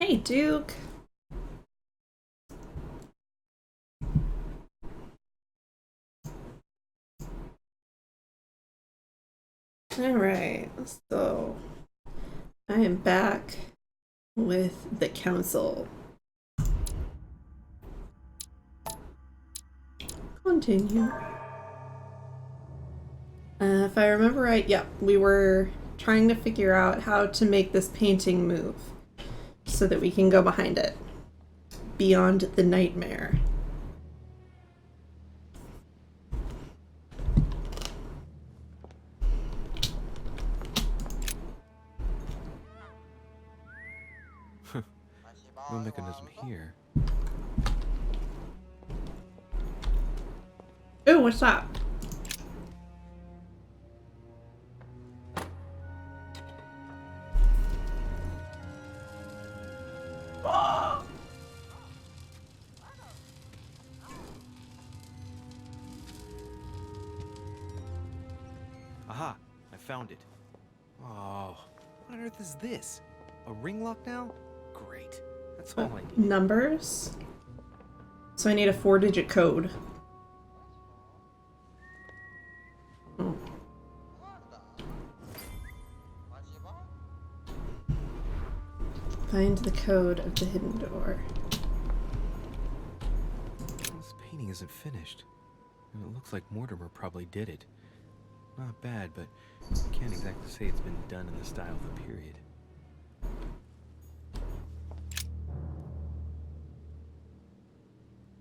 Hey, Duke. All right, so I am back with the council. Continue. If I remember right, yep, we were trying to figure out how to make this painting move so that we can go behind it beyond the nightmare. No mechanism here. Ooh, what's that? Aha! I found it. Oh, what on earth is this? A ring lock now? Great. That's all I need. Numbers. So I need a 4-digit code. Oh. Find the code of the hidden door. This painting isn't finished. And it looks like Mortimer probably did it. Not bad, but I can't exactly say it's been done in the style of the period.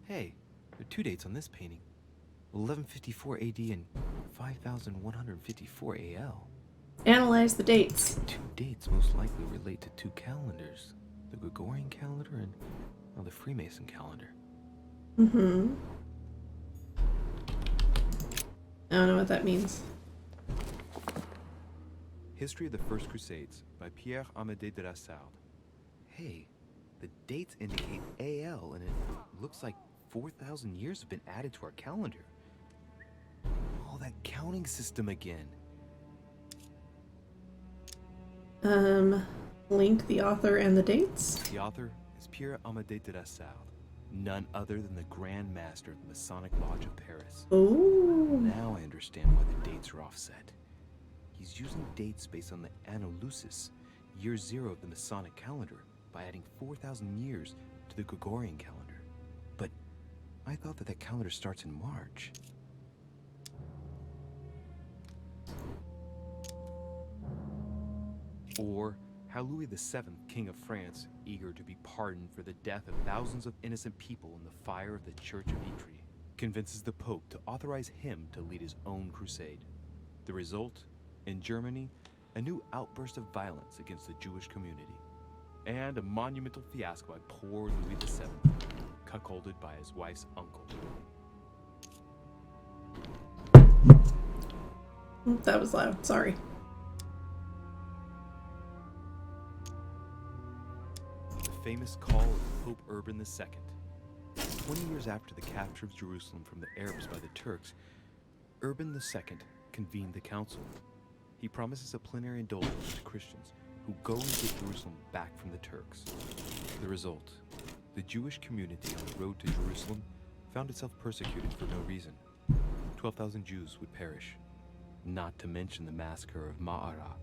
Hey, there are two dates on this painting. 1154 AD and 5154 AL. Analyze the dates. Two dates most likely relate to two calendars. The Gregorian calendar and the Freemason calendar. Mm-hmm. I don't know what that means. History of the First Crusades by Pierre Amédée de la Sarde. Hey, the dates indicate AL, and it looks like 4,000 years have been added to our calendar. Oh, that counting system again. Link the author and the dates. The author is Pierre Amédée de la Sarde, none other than the Grand Master of the Masonic Lodge of Paris. Ooh. Now I understand why the dates are offset. He's using dates based on the Anno Lucis, year 0 of the Masonic calendar, by adding 4,000 years to the Gregorian calendar. But I thought that calendar starts in March. Or how Louis VII, King of France, eager to be pardoned for the death of thousands of innocent people in the fire of the Church of Ytri, convinces the Pope to authorize him to lead his own crusade. The result? In Germany, a new outburst of violence against the Jewish community, and a monumental fiasco by poor Louis VII, cuckolded by his wife's uncle. That was loud. Sorry. The famous call of Pope Urban II. 20 years after the capture of Jerusalem from the Arabs by the Turks, Urban II convened the council. He promises a plenary indulgence to Christians who go and get Jerusalem back from the Turks. The result, the Jewish community on the road to Jerusalem found itself persecuted for no reason. 12,000 Jews would perish. Not to mention the massacre of Ma'ara,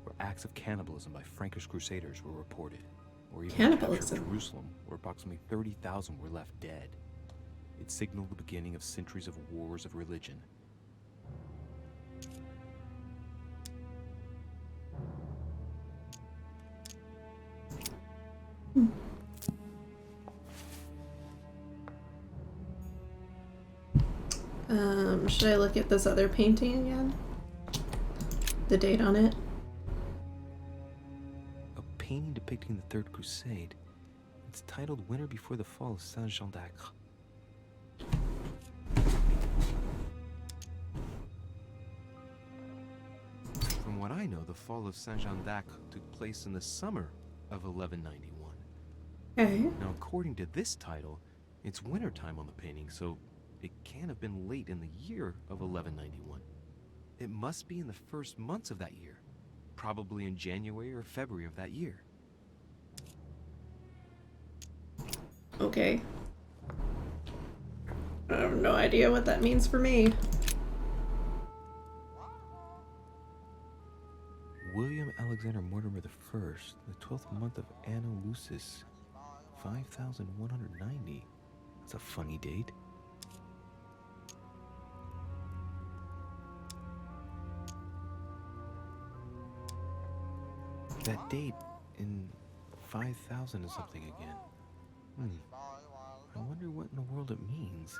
where acts of cannibalism by Frankish crusaders were reported. Or even the capture of Jerusalem, where approximately 30,000 were left dead. It signaled the beginning of centuries of wars of religion. Should I look at this other painting again? The date on it? A painting depicting the Third Crusade. It's titled Winter Before the Fall of Saint-Jean d'Acre. From what I know, the fall of Saint-Jean d'Acre took place in the summer of 1191. Okay. Now, according to this title, it's wintertime on the painting, so it can't have been late in the year of 1191. It must be in the first months of that year, probably in January or February of that year. Okay. I have no idea what that means for me. William Alexander Mortimer the First, the 12th month of Anno Lucis, 5190. That's a funny date. That date in 5000 is something again. I wonder what in the world it means.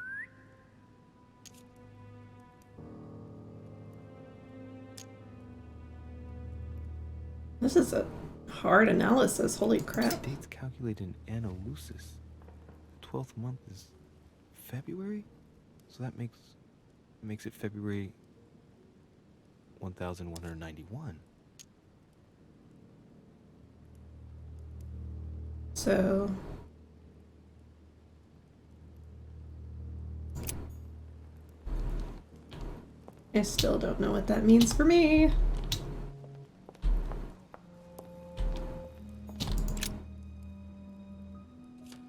This is a hard analysis. Holy crap. Dates calculated in Anno Lucis. 12th month is February? So that makes it February 1191. So I still don't know what that means for me.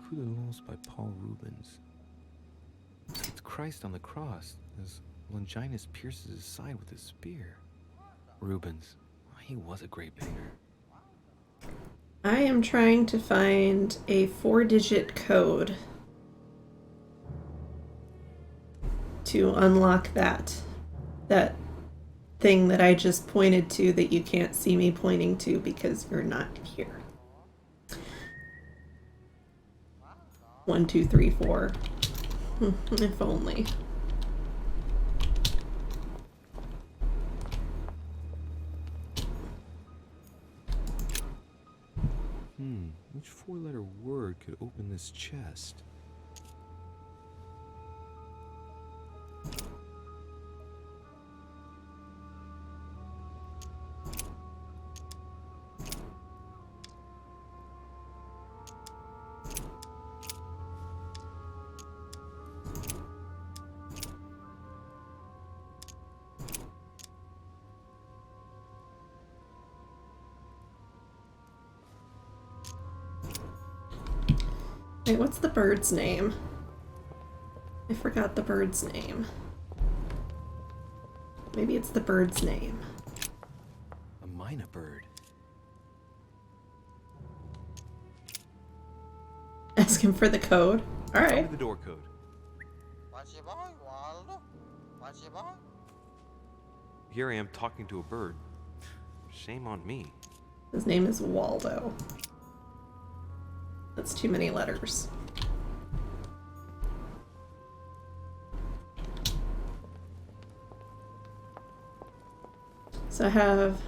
Coup de Lens by Paul Rubens. It's Christ on the cross as Longinus pierces his side with his spear. Rubens, he was a great painter. I am trying to find a 4-digit code to unlock that thing that I just pointed to that you can't see me pointing to because you're not here. 1, 2, 3, 4. If only. Which 4-letter word could open this chest? Wait, what's the bird's name? I forgot the bird's name. Maybe it's the bird's name. A mynah bird. Ask him for the code. Tell me Alright. the door code. Here I am talking to a bird. Shame on me. His name is Waldo. That's too many letters. So I have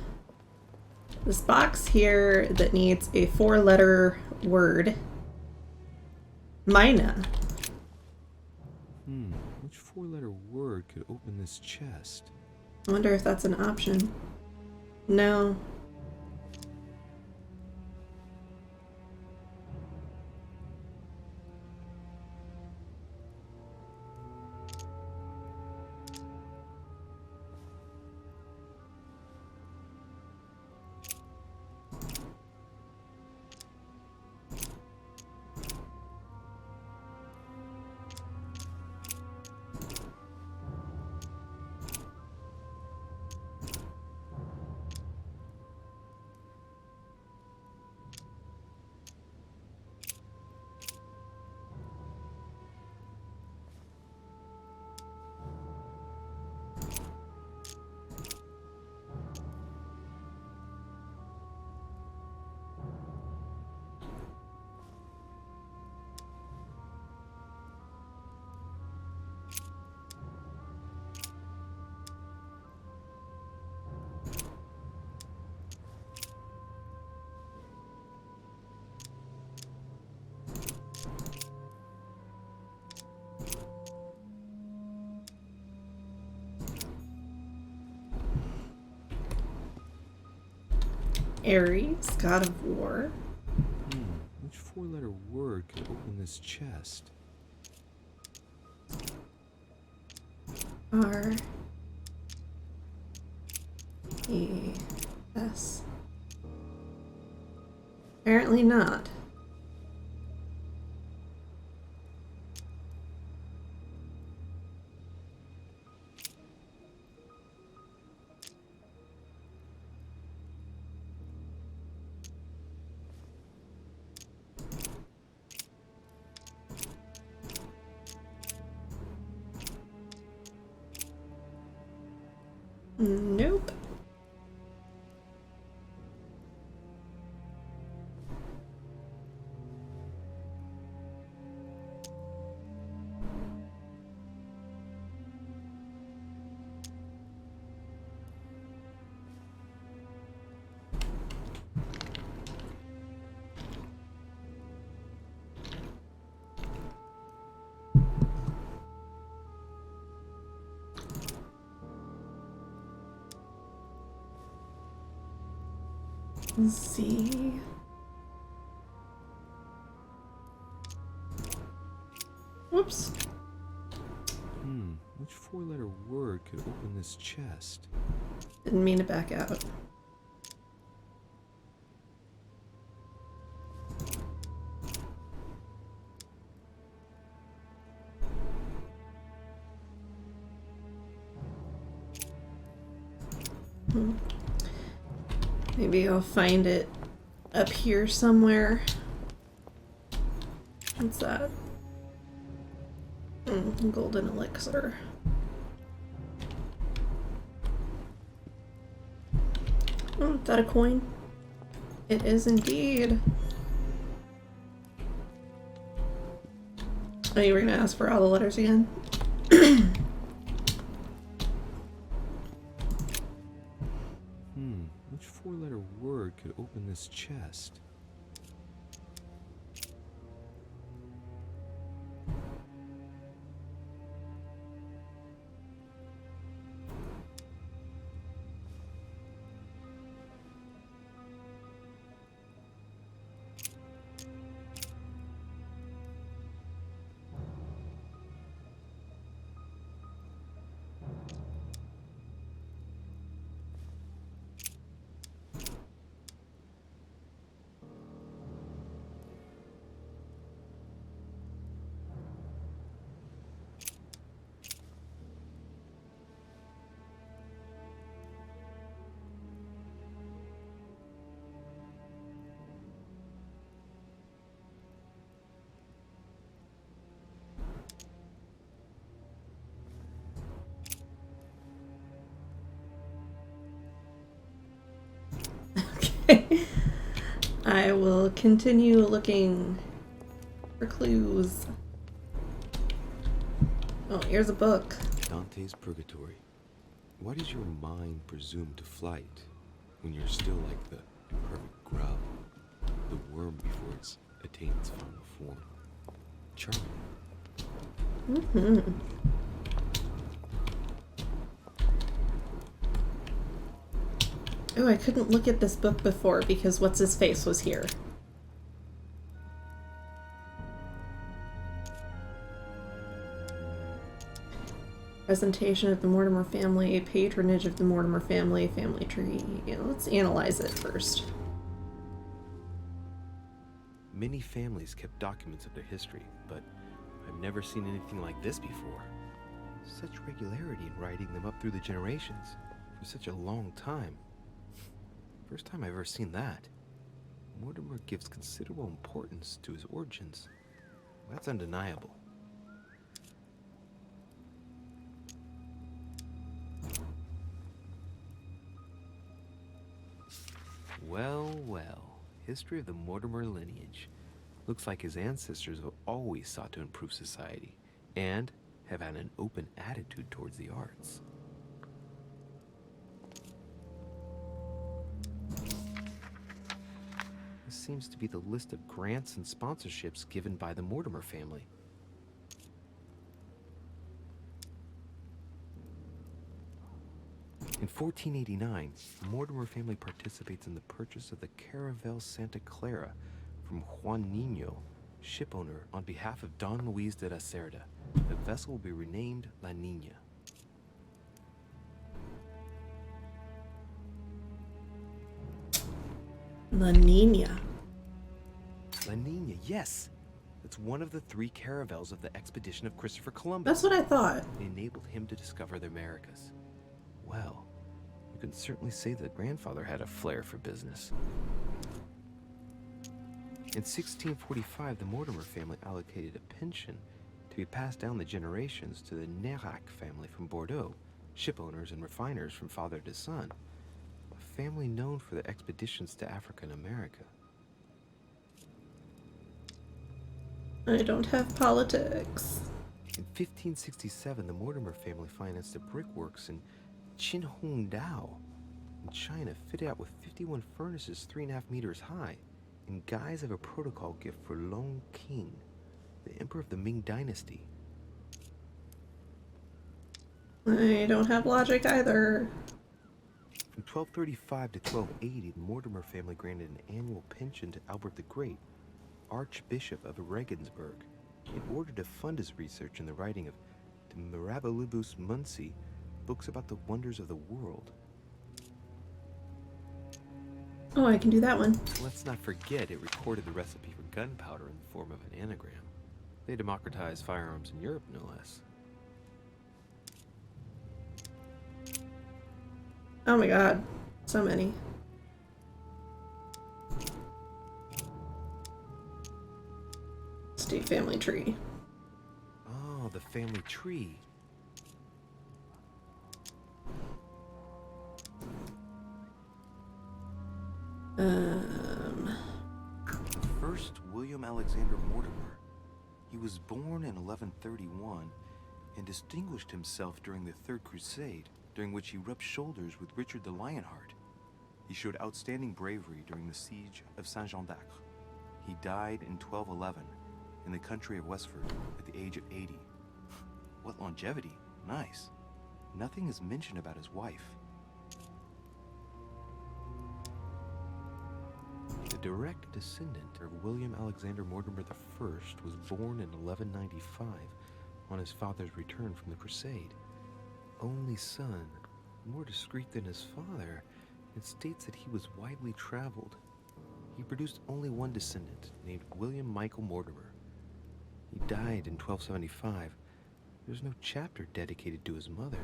this box here that needs a 4-letter word. Mynah. Which 4-letter word could open this chest? I wonder if that's an option. No. Ares, god of war. Which 4-letter word could open this chest? R E S. Apparently not. Z. Whoops. Which four-letter word could open this chest? Didn't mean to back out. Maybe I'll find it up here somewhere. What's that? Golden elixir. Oh, is that a coin? It is indeed. Oh, you were gonna ask for all the letters again? Which four-letter word could open this chest? I will continue looking for clues. Oh, here's a book. Dante's Purgatory. Why does your mind presume to flight when you're still like the perfect grub, the worm before it's attained its final form? Charming. Oh, I couldn't look at this book before because what's his face was here. Presentation of the Mortimer family, patronage of the Mortimer family, family tree. Yeah, let's analyze it first. Many families kept documents of their history, but I've never seen anything like this before. Such regularity in writing them up through the generations for such a long time. First time I've ever seen that. Mortimer gives considerable importance to his origins. That's undeniable. Well, well. History of the Mortimer lineage. Looks like his ancestors have always sought to improve society and have had an open attitude towards the arts. This seems to be the list of grants and sponsorships given by the Mortimer family. In 1489, the Mortimer family participates in the purchase of the Caravel Santa Clara from Juan Niño, shipowner, on behalf of Don Luis de la Cerda. The vessel will be renamed La Niña. La Nina. La Niña, yes! It's one of the three caravels of the expedition of Christopher Columbus. That's what I thought. It enabled him to discover the Americas. Well, you can certainly say that grandfather had a flair for business. In 1645, the Mortimer family allocated a pension to be passed down the generations to the Nérac family from Bordeaux, shipowners and refiners from father to son, a family known for their expeditions to Africa and America. I don't have politics. In 1567, the Mortimer family financed the brickworks in Qinhongdao in China, fitted out with 51 furnaces 3.5 meters high, in guise of a protocol gift for Long King, the emperor of the Ming Dynasty. I don't have logic either. From 1235 to 1280, the Mortimer family granted an annual pension to Albert the Great, Archbishop of Regensburg, in order to fund his research in the writing of De Mirabilibus Munci, books about the wonders of the world. Oh, I can do that one. Let's not forget it recorded the recipe for gunpowder in the form of an anagram. They democratized firearms in Europe, no less. Oh my god, so many. State family tree. Oh, the family tree. First, William Alexander Mortimer. He was born in 1131 and distinguished himself during the Third Crusade, during which he rubbed shoulders with Richard the Lionheart. He showed outstanding bravery during the siege of Saint-Jean d'Acre. He died in 1211 in the country of Westford at the age of 80. What longevity. Nice. Nothing is mentioned about his wife. The direct descendant of William Alexander Mortimer I was born in 1195 on his father's return from the crusade. Only son, more discreet than his father, it states that he was widely traveled. He produced only one descendant, named William Michael Mortimer. He died in 1275. There's no chapter dedicated to his mother.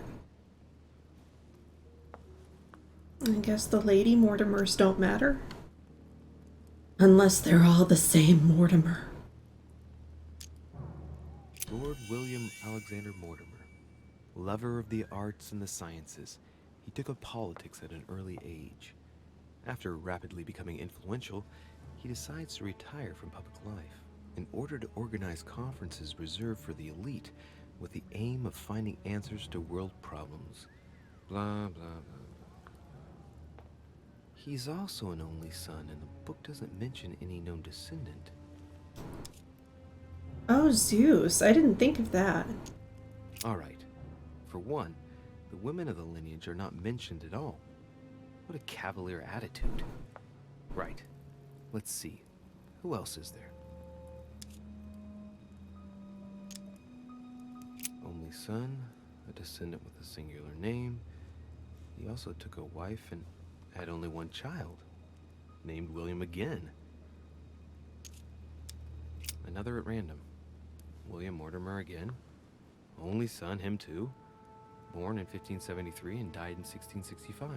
I guess the Lady Mortimers don't matter. Unless they're all the same Mortimer. Lord William Alexander Mortimer, lover of the arts and the sciences, he took up politics at an early age. After rapidly becoming influential, he decides to retire from public life in order to organize conferences reserved for the elite with the aim of finding answers to world problems. Blah, blah, blah. He's also an only son, and the book doesn't mention any known descendant. Oh, Zeus. I didn't think of that. All right. For one, the women of the lineage are not mentioned at all. What a cavalier attitude. Right. Let's see. Who else is there? Only son, a descendant with a singular name. He also took a wife and had only one child, named William again. Another at random. William Mortimer again. Only son, him too. Born in 1573 and died in 1665.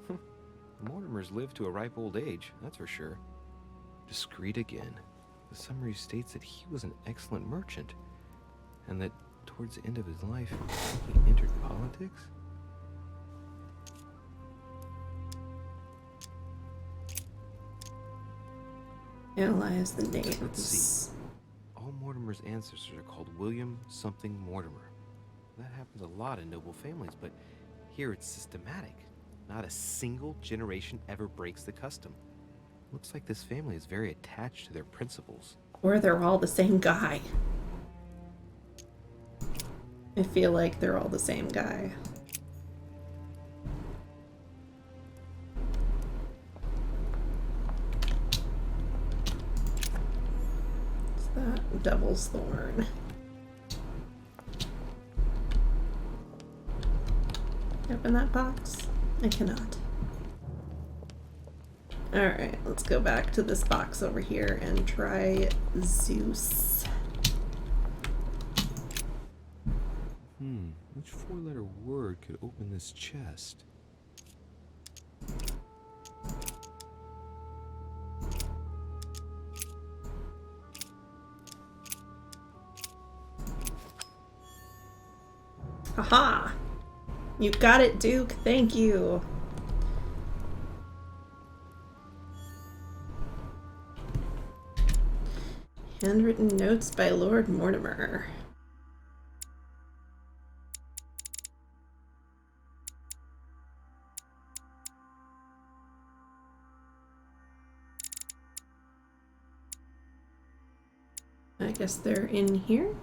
The Mortimers lived to a ripe old age, that's for sure. Discreet again. The summary states that he was an excellent merchant, and that towards the end of his life, he entered politics? Analyze the names. Let's see. All Mortimer's ancestors are called William something Mortimer. That happens a lot in noble families, but here it's systematic. Not a single generation ever breaks the custom. Looks like this family is very attached to their principles. Or they're all the same guy. I feel like they're all the same guy. What's that? Devil's Thorn. Open that box? I cannot. Alright, let's go back to this box over here and try Zeus. Which four-letter word could open this chest? Haha! You got it, Duke. Thank you. Handwritten notes by Lord Mortimer. I guess they're in here.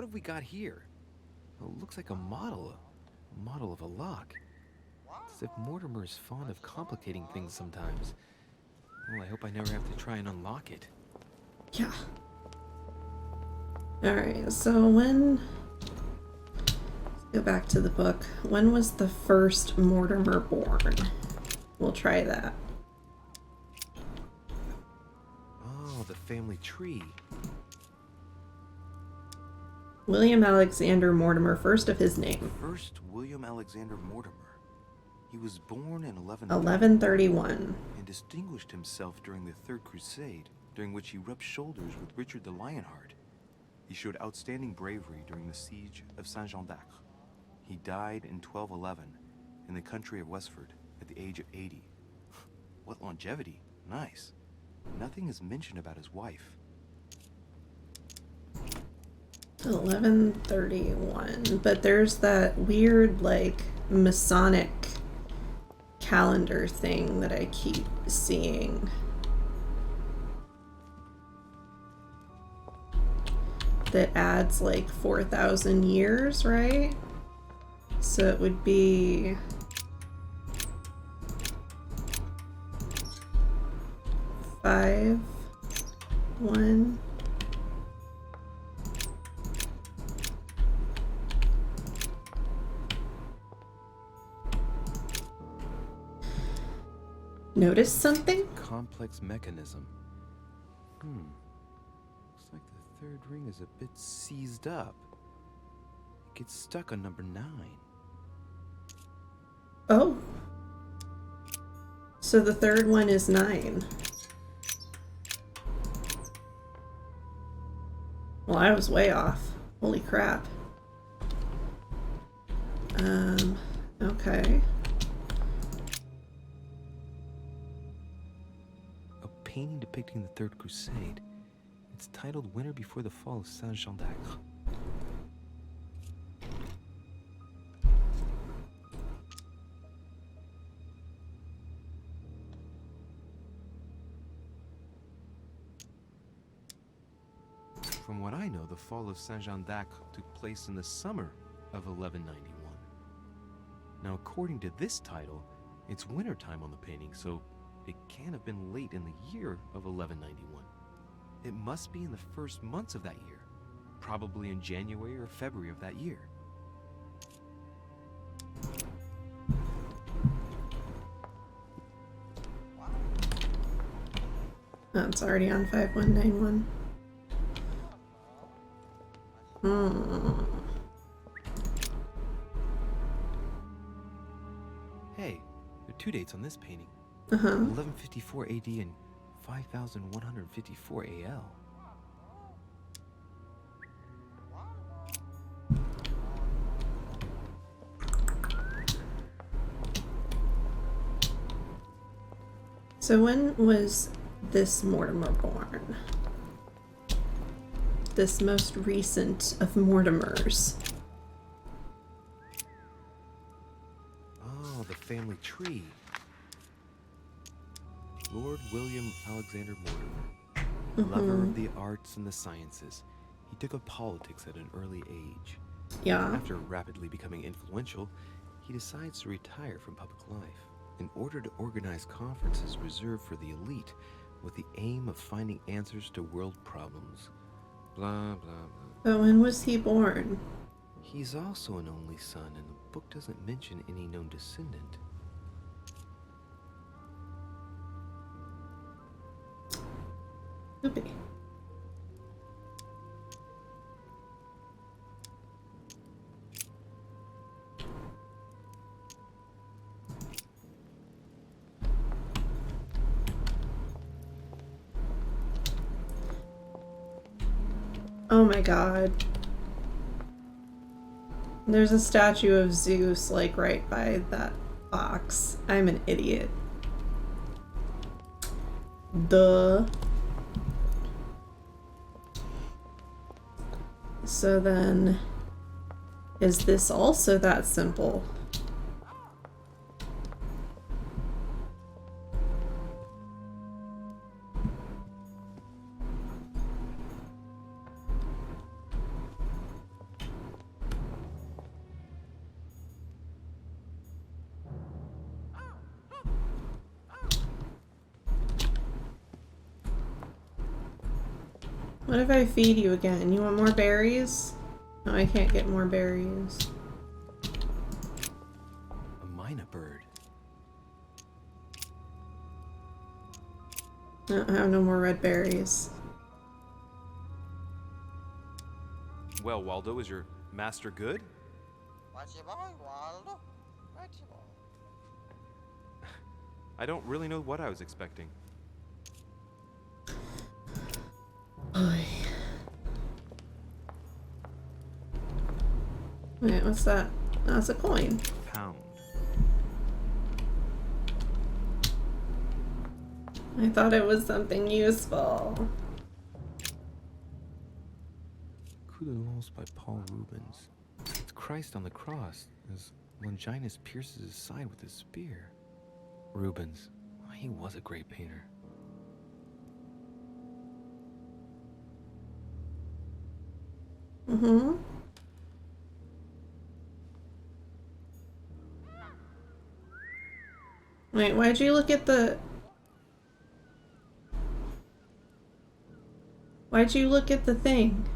have we got here? Oh, it looks like a model of a lock. It's as if Mortimer is fond of complicating things sometimes. Well, I hope I never have to try and unlock it. Yeah. Alright, so when... Let's go back to the book. When was the first Mortimer born? We'll try that. Oh, the family tree. William Alexander Mortimer, first of his name. First William Alexander Mortimer. He was born in 1131. and distinguished himself during the Third Crusade, during which he rubbed shoulders with Richard the Lionheart. He showed outstanding bravery during the siege of Saint-Jean d'Acre. He died in 1211 in the country of Westford at the age of 80. What longevity. Nice. Nothing is mentioned about his wife. 1131. But there's that weird, like, Masonic calendar thing that I keep seeing. That adds like 4,000 years, right? So it would be... Five, one. Notice something? Complex mechanism. Looks like the third ring is a bit seized up. It gets stuck on number 9. Oh. So the third one is 9. Well, I was way off. Holy crap. Okay. A painting depicting the Third Crusade. It's titled Winter Before the Fall of Saint-Jean d'Acre. From what I know, the fall of Saint-Jean d'Acre took place in the summer of 1191. Now, according to this title, it's wintertime on the painting, so it can't have been late in the year of 1191. It must be in the first months of that year, probably in January or February of that year. Oh, it's already on 5191. Hey, there are 2 dates on this painting. 1154 AD and 5154 AL. So when was this Mortimer born? This most recent of Mortimers. Oh, the family tree. Lord William Alexander Mortimer, lover of the arts and the sciences. He took up politics at an early age. Yeah. After rapidly becoming influential, he decides to retire from public life in order to organize conferences reserved for the elite with the aim of finding answers to world problems. Blah, blah, blah. But when was he born? He's also an only son, and the book doesn't mention any known descendant. Could be. Oh my god. There's a statue of Zeus, like, right by that box. I'm an idiot. Duh. So then, is this also that simple? What if I feed you again? You want more berries? No, I can't get more berries. A myna bird. No, I have no more red berries. Well, Waldo, is your master good? What you want, Waldo? What you want? I don't really know what I was expecting. Oy. Wait, what's that? Oh, it's a coin. Pound. I thought it was something useful. Coup de Lance by Paul Rubens. It's Christ on the cross as Longinus pierces his side with his spear. Rubens, he was a great painter. Mm-hmm. Wait, why'd you look at the... Why'd you look at the thing?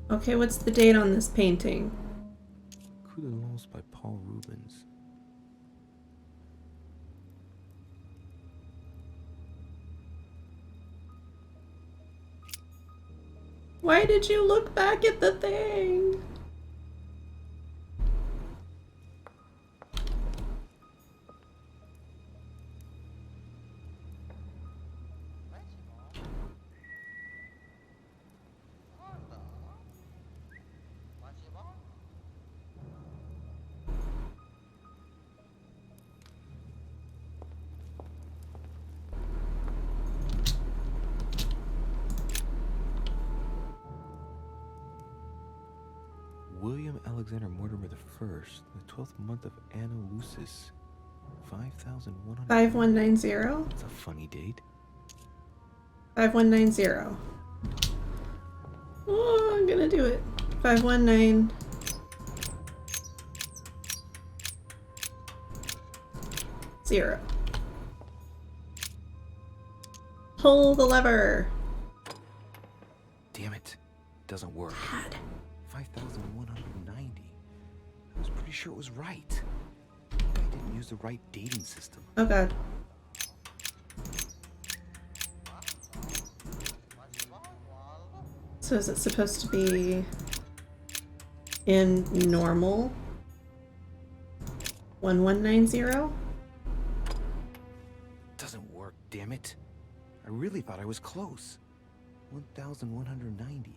Okay, what's the date on this painting? Coup de Lance by Paul Rubens. Why did you look back at the thing? What you want? Waldo? What you want? William Alexander Mortimer I, the 12th month of Anno Lucis, 5,100. 5190? That's a funny date. 5190. Oh, I'm gonna do it. 519. Zero. Pull the lever. Damn it. Doesn't work. God. 5,190. I was pretty sure it was right. I didn't use the right dating system. Oh god. What you want, Waldo? So is it supposed to be in normal? 1190? Doesn't work, damn it. I really thought I was close. 1,190.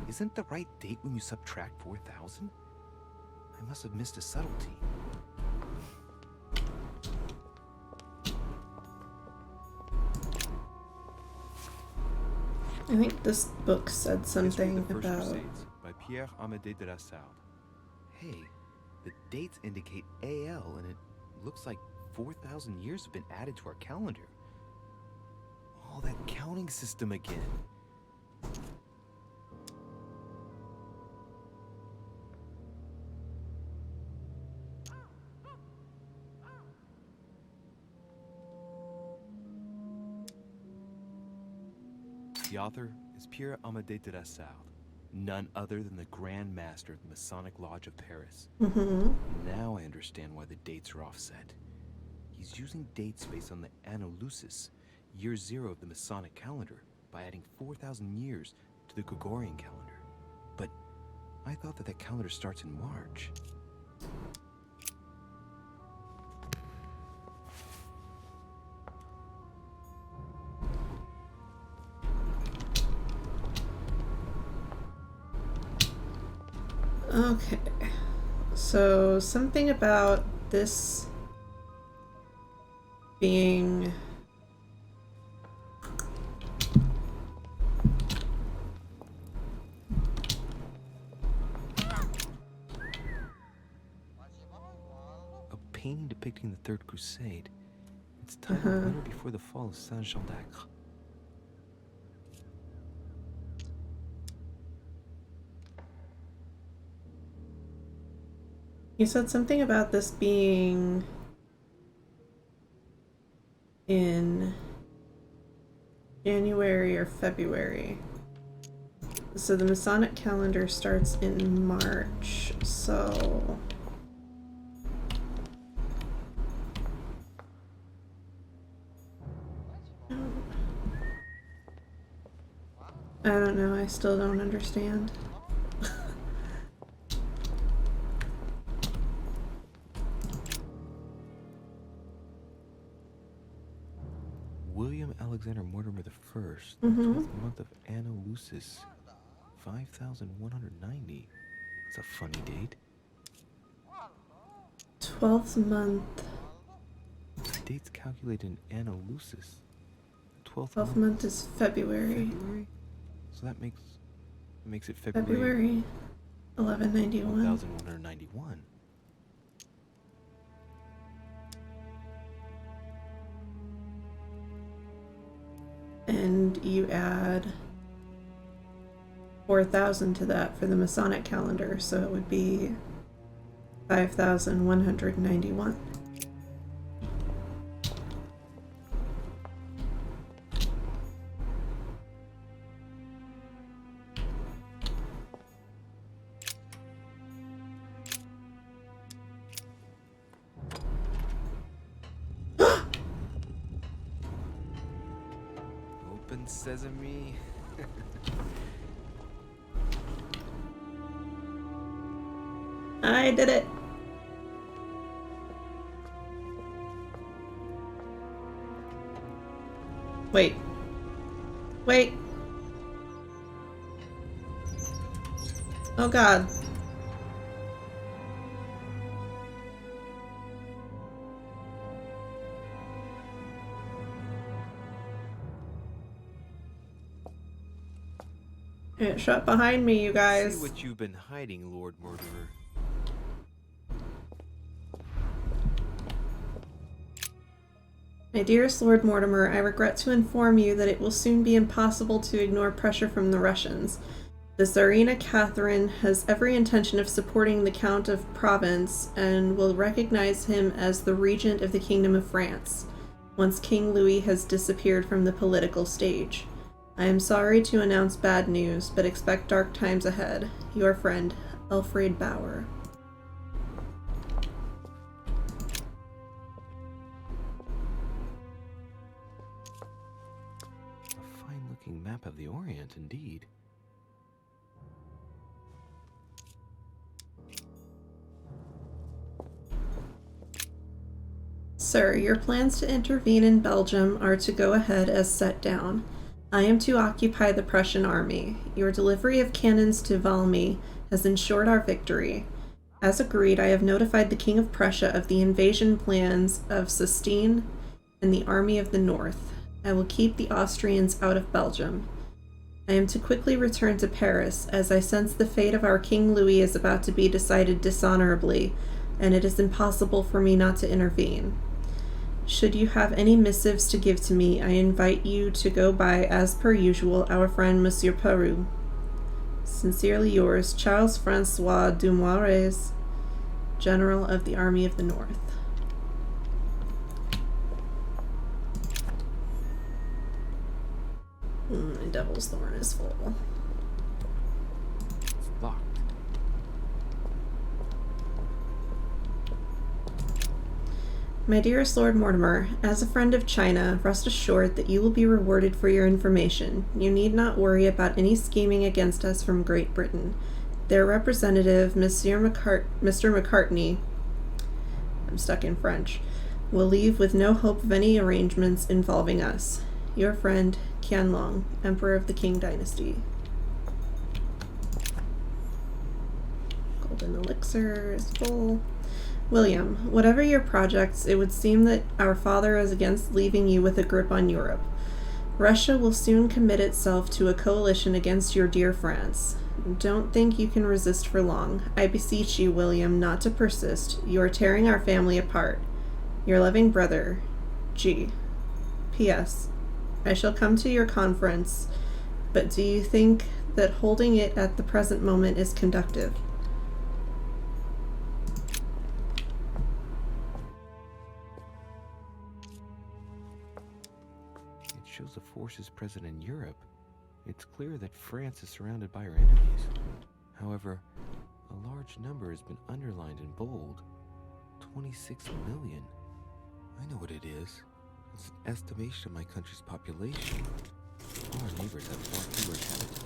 Isn't the right date when you subtract 4,000? I must have missed a subtlety. I think this book said History of something the First about... Crusades by Pierre Amédée de la Salle. Hey, the dates indicate AL, and it looks like 4,000 years have been added to our calendar. Oh, that counting system again. The author is Pierre Amédée de la Salle, none other than the Grand Master of the Masonic Lodge of Paris. Mm-hmm. Now I understand why the dates are offset. He's using dates based on the Anno Lucis, year zero of the Masonic calendar, by adding 4,000 years to the Gregorian calendar. But I thought that calendar starts in March. Okay. So something about this being... What you want, Waldo? A painting depicting the Third Crusade. It's titled Winter Before the Fall of Saint Jean d'Acre. You said something about this being in January or February. So the Masonic calendar starts in March, so... I don't know, I still don't understand. William Alexander Mortimer the First, Mhm. 12th month of Anno Lucis, 5190. It's a funny date. 12th month. Dates calculated in Anno Lucis. 12th month is February. February? So that makes it February February 1191. 1191. And you add 4,000 to that for the Masonic calendar, so it would be 5,191. Open sesame. I did it! Wait. Wait! Oh god. It shut behind me, you guys. See what you've been hiding, Lord Murderer. My dearest Lord Mortimer, I regret to inform you that it will soon be impossible to ignore pressure from the Russians. The Tsarina Catherine has every intention of supporting the Count of Provence and will recognize him as the regent of the Kingdom of France, once King Louis has disappeared from the political stage. I am sorry to announce bad news, but expect dark times ahead. Your friend, Alfred Bauer. A fine-looking map of the Orient, indeed. Sir, your plans to intervene in Belgium are to go ahead as set down. I am to occupy the Prussian army. Your delivery of cannons to Valmy has ensured our victory. As agreed, I have notified the King of Prussia of the invasion plans of Sistine and the Army of the North. I will keep the Austrians out of Belgium. I am to quickly return to Paris, as I sense the fate of our King Louis is about to be decided dishonorably, and it is impossible for me not to intervene. Should you have any missives to give to me, I invite you to go by, as per usual, our friend Monsieur Peru. Sincerely yours, Charles Francois Dumouriez, General of the Army of the North. My Devil's Thorn is full. It's locked. My dearest Lord Mortimer, as a friend of China, rest assured that you will be rewarded for your information. You need not worry about any scheming against us from Great Britain. Their representative, Mr. McCartney, I'm stuck in French, will leave with no hope of any arrangements involving us. Your friend, Qianlong, Emperor of the Qing Dynasty. Golden elixir is full. William, whatever your projects, it would seem that our father is against leaving you with a grip on Europe. Russia will soon commit itself to a coalition against your dear France. Don't think you can resist for long. I beseech you, William, not to persist. You are tearing our family apart. Your loving brother, G. P.S. I shall come to your conference, but do you think that holding it at the present moment is conductive? It shows the forces present in Europe. It's clear that France is surrounded by her enemies. However, a large number has been underlined in bold. 26 million. I know what it is. It's an estimation of my country's population. All our neighbors have far fewer inhabitants.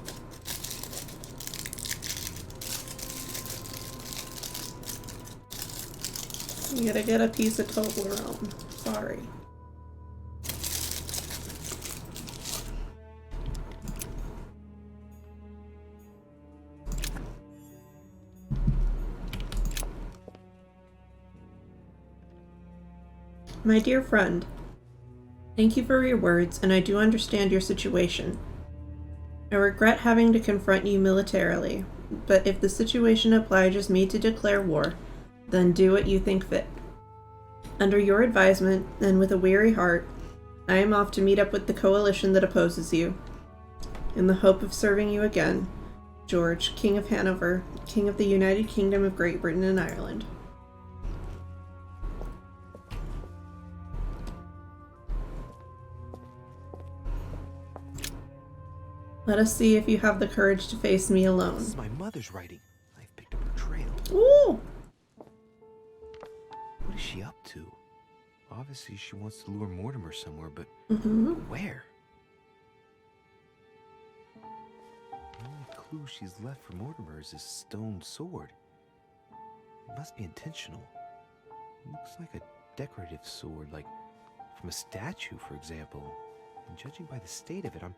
You gotta get a piece of Toblerone. Sorry. My dear friend, thank you for your words, and I do understand your situation. I regret having to confront you militarily, but if the situation obliges me to declare war, then do what you think fit. Under your advisement, and with a weary heart, I am off to meet up with the coalition that opposes you, in the hope of serving you again, George, King of Hanover, King of the United Kingdom of Great Britain and Ireland. Let us see if you have the courage to face me alone. This is my mother's writing. I've picked up her trail. Ooh! What is she up to? Obviously, she wants to lure Mortimer somewhere, but where? The only clue she's left for Mortimer is his stone sword. It must be intentional. It looks like a decorative sword, like from a statue, for example. And judging by the state of it, I'm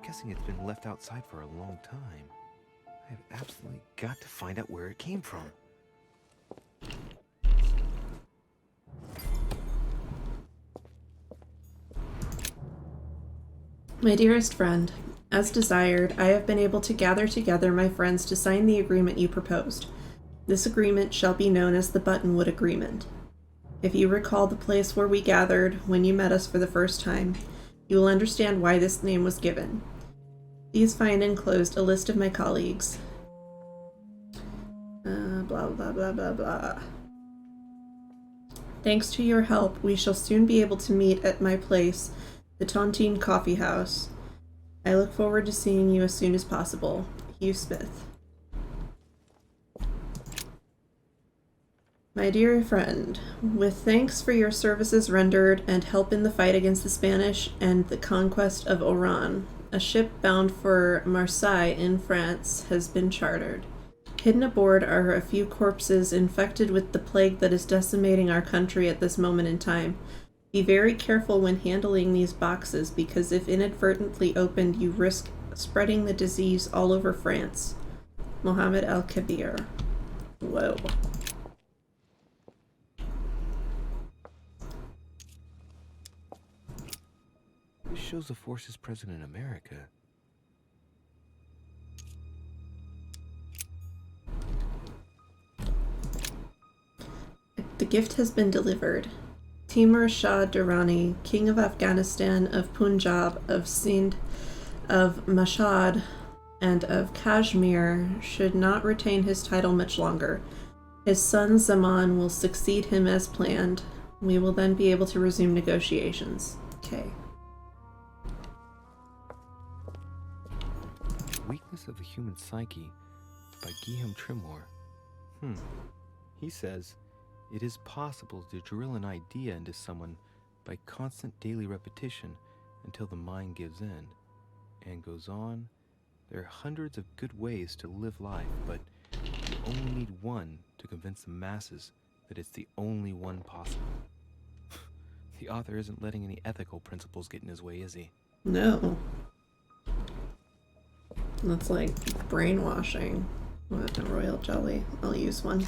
guessing it's been left outside for a long time. I have absolutely got to find out where it came from. My dearest friend, as desired, I have been able to gather together my friends to sign the agreement you proposed. This agreement shall be known as the Buttonwood Agreement. If you recall the place where we gathered when you met us for the first time, you will understand why this name was given. Please find enclosed a list of my colleagues. Blah, blah, blah, blah, blah. Thanks to your help, we shall soon be able to meet at my place, the Tontine Coffee House. I look forward to seeing you as soon as possible. Hugh Smith. My dear friend, with thanks for your services rendered and help in the fight against the Spanish and the conquest of Oran, a ship bound for Marseille in France has been chartered. Hidden aboard are a few corpses infected with the plague that is decimating our country at this moment in time. Be very careful when handling these boxes, because if inadvertently opened, you risk spreading the disease all over France. Mohammed Al-Kabir. Whoa. This shows the forces present in America. The gift has been delivered. Timur Shah Durrani, King of Afghanistan, of Punjab, of Sindh, of Mashhad, and of Kashmir, should not retain his title much longer. His son Zaman will succeed him as planned. We will then be able to resume negotiations. Okay. Weakness of the Human Psyche by Guillaume Trimore. He says, it is possible to drill an idea into someone by constant daily repetition until the mind gives in. And goes on, there are hundreds of good ways to live life, but you only need one to convince the masses that it's the only one possible. The author isn't letting any ethical principles get in his way, is he? No. That's like brainwashing. What a royal jelly. I'll use one.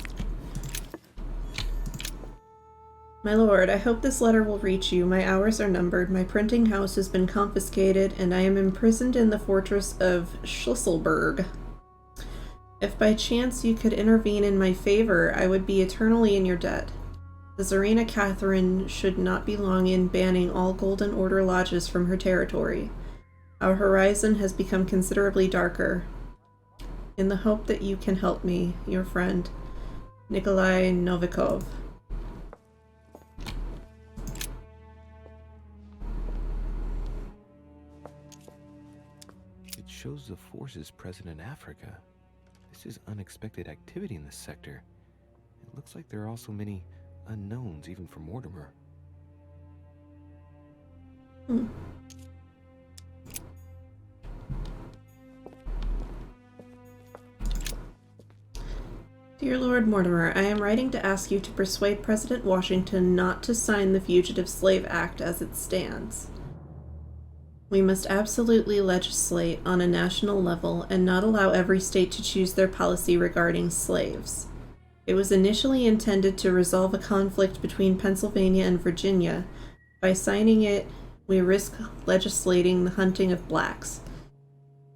My lord, I hope this letter will reach you. My hours are numbered. My printing house has been confiscated, and I am imprisoned in the fortress of Schlüsselburg. If by chance you could intervene in my favor, I would be eternally in your debt. The Tsarina Catherine should not be long in banning all Golden Order lodges from her territory. Our horizon has become considerably darker. In the hope that you can help me, your friend, Nikolai Novikov. shows the forces present in Africa. This is unexpected activity in this sector. It looks like there are also many unknowns even for Mortimer. Hmm. Dear Lord Mortimer, I am writing to ask you to persuade President Washington not to sign the Fugitive Slave Act as it stands. We must absolutely legislate on a national level and not allow every state to choose their policy regarding slaves. It was initially intended to resolve a conflict between Pennsylvania and Virginia. By signing it, we risk legislating the hunting of blacks.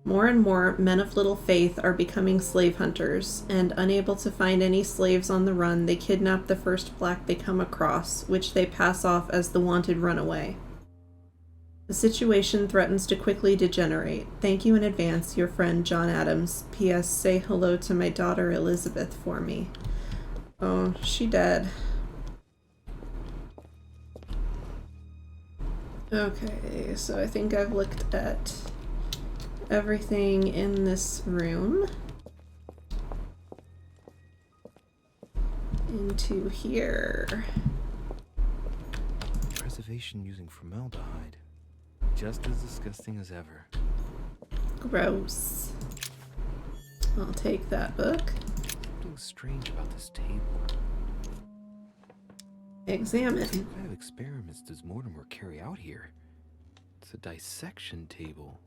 More and more men of little faith are becoming slave hunters, and unable to find any slaves on the run, they kidnap the first black they come across, which they pass off as the wanted runaway. The situation threatens to quickly degenerate. Thank you in advance, your friend John Adams. P.S. Say hello to my daughter Elizabeth for me. Oh, she dead. Okay, so I think I've looked at everything in this room. Into here. Preservation using formaldehyde. Just as disgusting as ever. Gross. I'll take that book. Something strange about this table. Examine. What kind of experiments does Mortimer carry out here? It's a dissection table.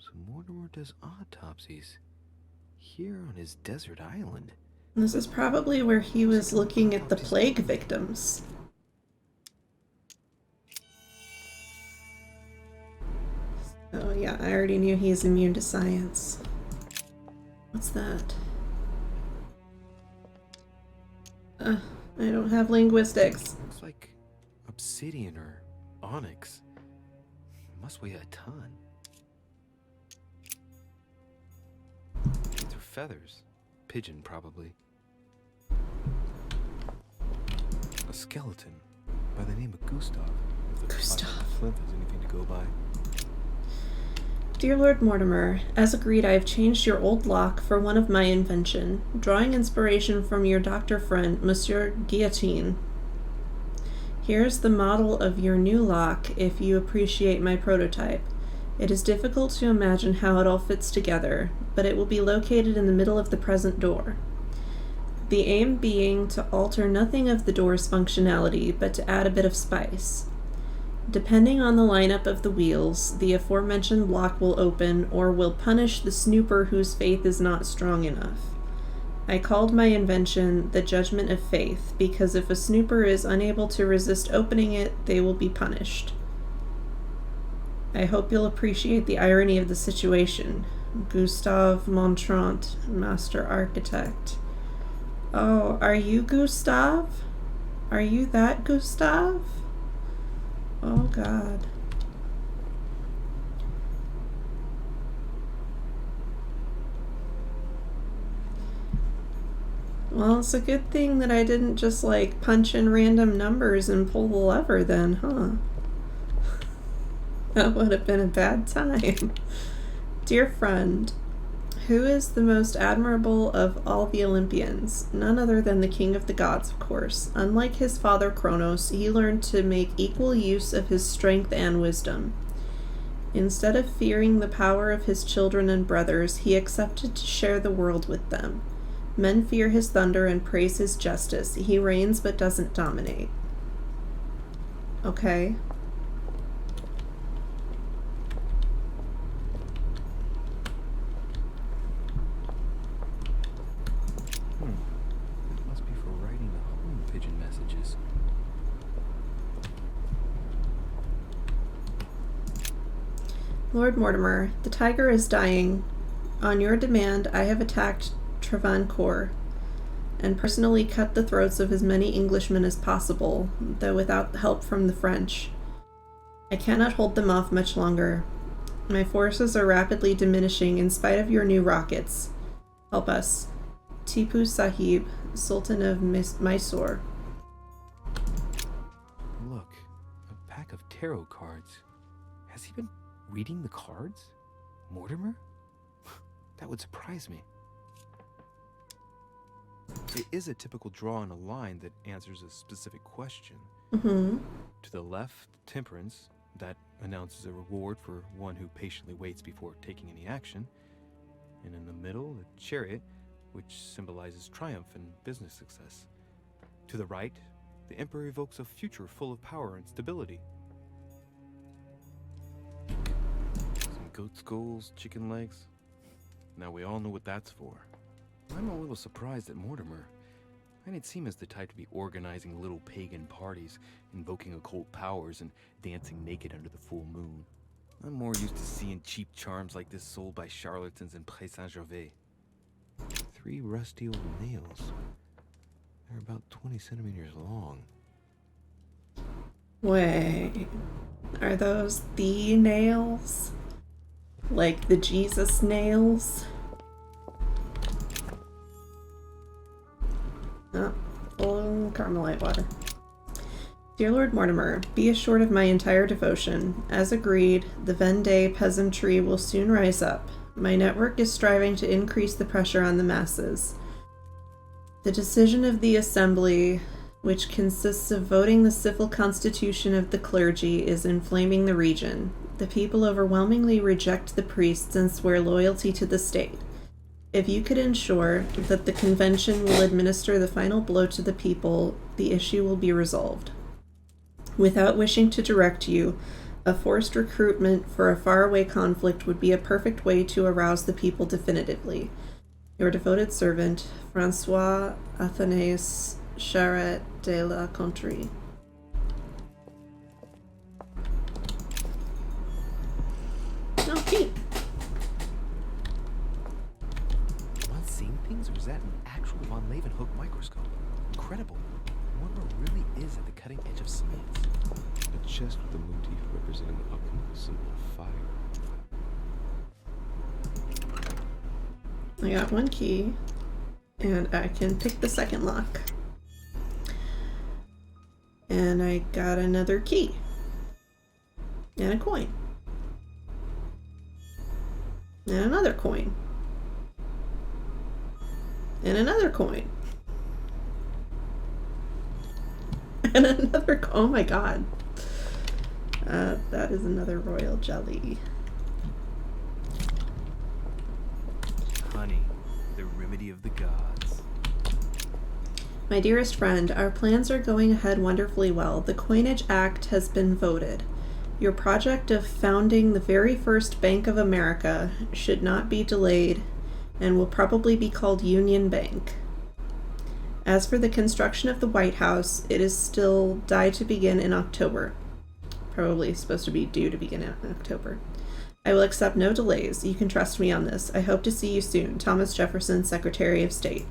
So Mortimer does autopsies here on his desert island. This is probably where he was looking at the plague victims. Oh yeah, I already knew he's immune to science. What's that? I don't have linguistics. Looks like obsidian or onyx. It must weigh a ton. These are feathers. Pigeon, probably. A skeleton by the name of Gustav. If the Gustav. Flint has anything to go by. Dear Lord Mortimer, as agreed, I have changed your old lock for one of my invention, drawing inspiration from your doctor friend, Monsieur Guillotine. Here's the model of your new lock if you appreciate my prototype. It is difficult to imagine how it all fits together, but it will be located in the middle of the present door. The aim being to alter nothing of the door's functionality, but to add a bit of spice. Depending on the lineup of the wheels, the aforementioned lock will open or will punish the snooper whose faith is not strong enough. I called my invention the Judgment of Faith because if a snooper is unable to resist opening it, they will be punished. I hope you'll appreciate the irony of the situation. Gustave Montrant, Master Architect. Oh, are you Gustave? Are you that Gustave? Oh, God. Well, it's a good thing that I didn't just, like, punch in random numbers and pull the lever then, huh? That would have been a bad time. Dear friend, who is the most admirable of all the Olympians? None other than the king of the gods, of course. Unlike his father Kronos, he learned to make equal use of his strength and wisdom. Instead of fearing the power of his children and brothers, he accepted to share the world with them. Men fear his thunder and praise his justice. He reigns but doesn't dominate. Okay. That must be for writing the home pigeon messages. Lord Mortimer, the tiger is dying. On your demand, I have attacked Travancore and personally cut the throats of as many Englishmen as possible, though without help from the French. I cannot hold them off much longer. My forces are rapidly diminishing in spite of your new rockets. Help us. Tipu Sahib, Sultan of Mysore. Look, a pack of tarot cards. Has he been reading the cards? Mortimer? That would surprise me. It is a typical draw on a line that answers a specific question. Mm-hmm. To the left, temperance. That announces a reward for one who patiently waits before taking any action. And in the middle, the chariot, which symbolizes triumph and business success. To the right, the emperor evokes a future full of power and stability. Some goat skulls, chicken legs. Now we all know what that's for. I'm a little surprised at Mortimer. I didn't seem as the type to be organizing little pagan parties, invoking occult powers, and dancing naked under the full moon. I'm more used to seeing cheap charms like this sold by charlatans in Pré Saint-Gervais. 3 rusty old nails. They're about 20 centimeters long. Wait, are those the nails? Like the Jesus nails? Oh, full Carmelite water. Dear Lord Mortimer, be assured of my entire devotion. As agreed, the Vendée peasantry will soon rise up. My network is striving to increase the pressure on the masses. The decision of the Assembly, which consists of voting the civil constitution of the clergy, is inflaming the region. The people overwhelmingly reject the priests and swear loyalty to the state. If you could ensure that the convention will administer the final blow to the people, the issue will be resolved. Without wishing to direct you, a forced recruitment for a faraway conflict would be a perfect way to arouse the people definitively. Your devoted servant, Francois Athanase Charette de la Contrie. Okay. Am I seeing things, or is that an actual von Leeuwenhoek microscope? Incredible. Mortimer really is at the cutting edge of science. A chest with a motif representing the alchemical symbol of fire. I got one key, and I can pick the second lock. And I got another key. And a coin. And another coin. And another coin. And another oh my god. That is another royal jelly. Honey, the remedy of the gods. My dearest friend, our plans are going ahead wonderfully well. The Coinage Act has been voted. Your project of founding the very first Bank of America should not be delayed and will probably be called Union Bank. As for the construction of the White House, it is still due to begin in October. Probably supposed to be due to begin in October. I will accept no delays. You can trust me on this. I hope to see you soon. Thomas Jefferson, Secretary of State.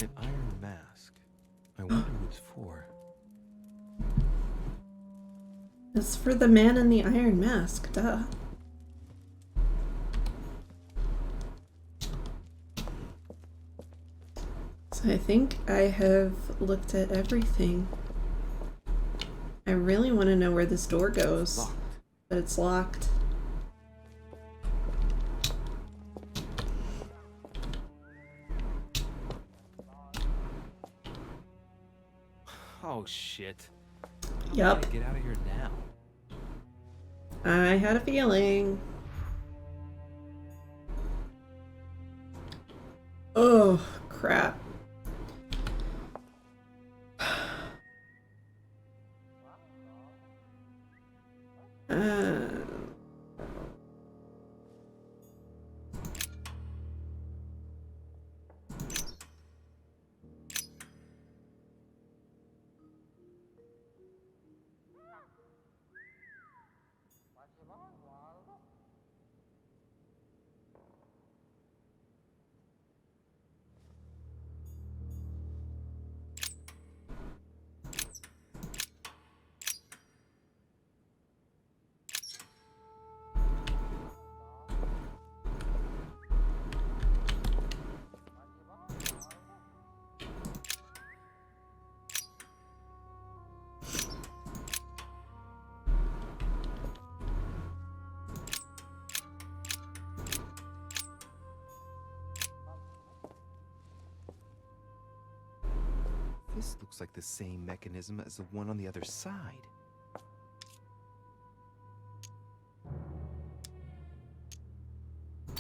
An iron mask. I wonder who it's for. It's for the man in the iron mask, duh. So I think I have looked at everything. I really want to know where this door goes, Locked. but it's locked. Oh shit. Yup. Get out of here now. I had a feeling. Oh, crap. This looks like the same mechanism as the one on the other side.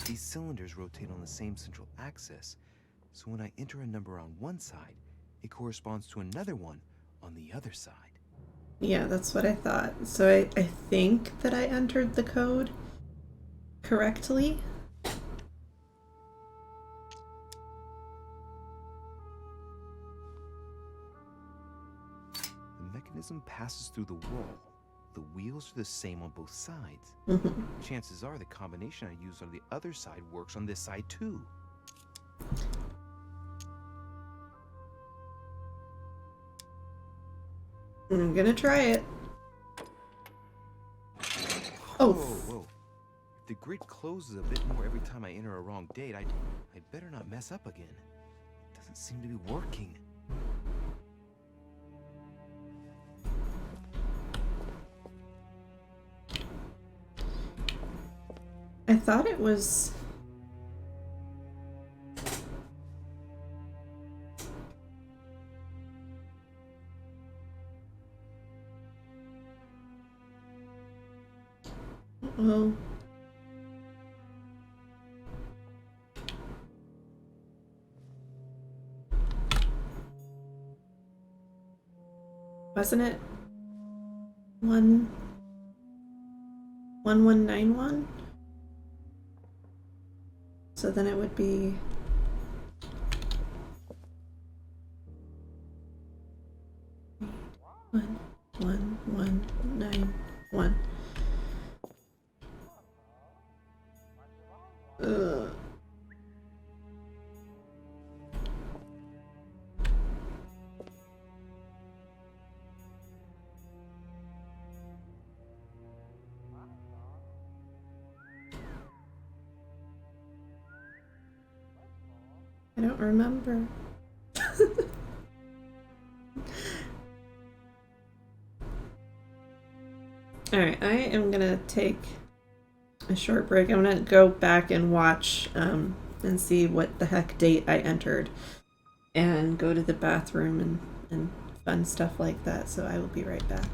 These cylinders rotate on the same central axis, so when I enter a number on one side, it corresponds to another one on the other side. Yeah, that's what I thought. So I think that I entered the code correctly. The mechanism passes through the wall. The wheels are the same on both sides. Mhm. Chances are the combination I used on the other side works on this side too. I'm gonna try it. Oh. Whoa. If the grid closes a bit more every time I enter a wrong date, I'd better not mess up again. It doesn't seem to be working. I thought it was... Oh. Wasn't it 1191? So then it would be 1191. Ugh. I don't remember. Alright, I am gonna take a short break. I'm gonna go back and watch and see what the heck date I entered and go to the bathroom and fun stuff like that. So I will be right back.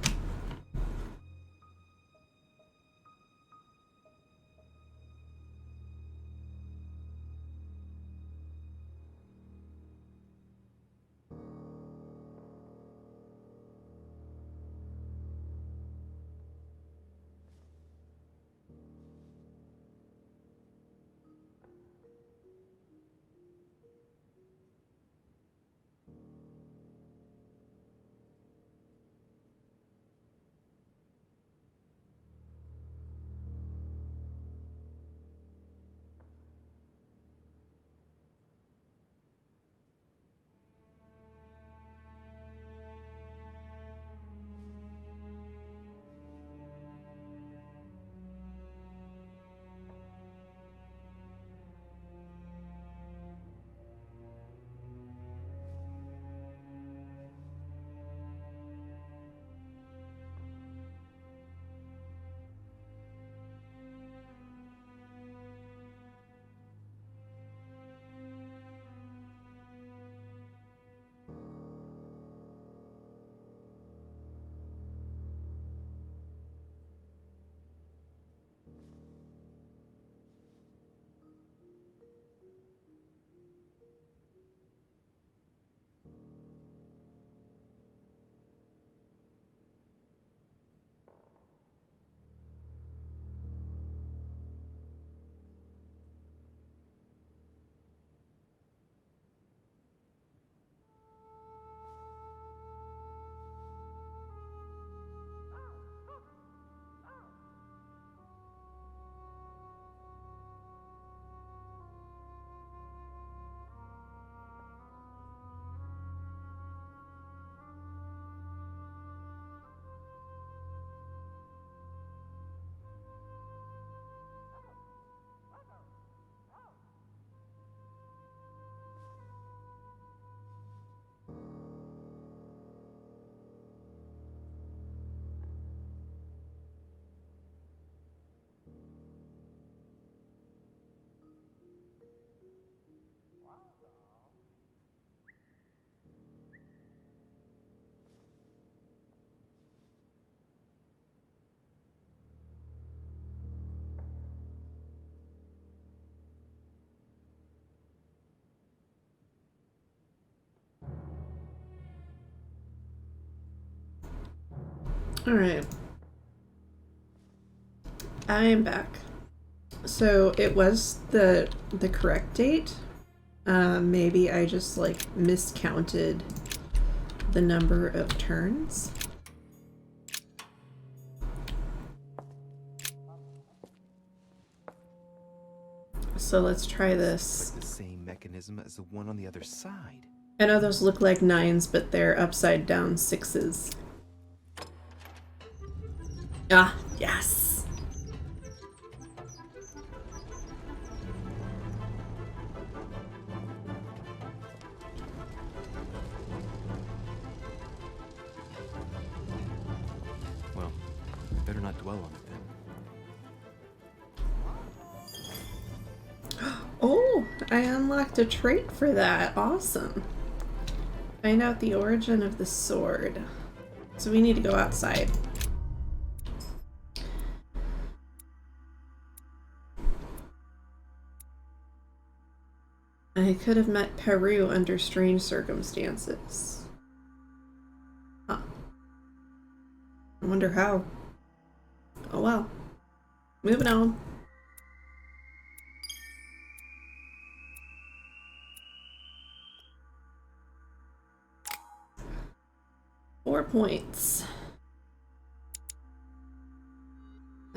Alright. I am back. So it was the correct date. Maybe I just like miscounted the number of turns. So let's try this. Like the same mechanism as the one on the other side. I know those look like 9s, but they're upside down 6s. Ah, yes! Well, better not dwell on it then. Oh, I unlocked a trait for that. Awesome. Find out the origin of the sword. So we need to go outside. I could have met Peru under strange circumstances. Huh. I wonder how. Oh well. Moving on. Four points.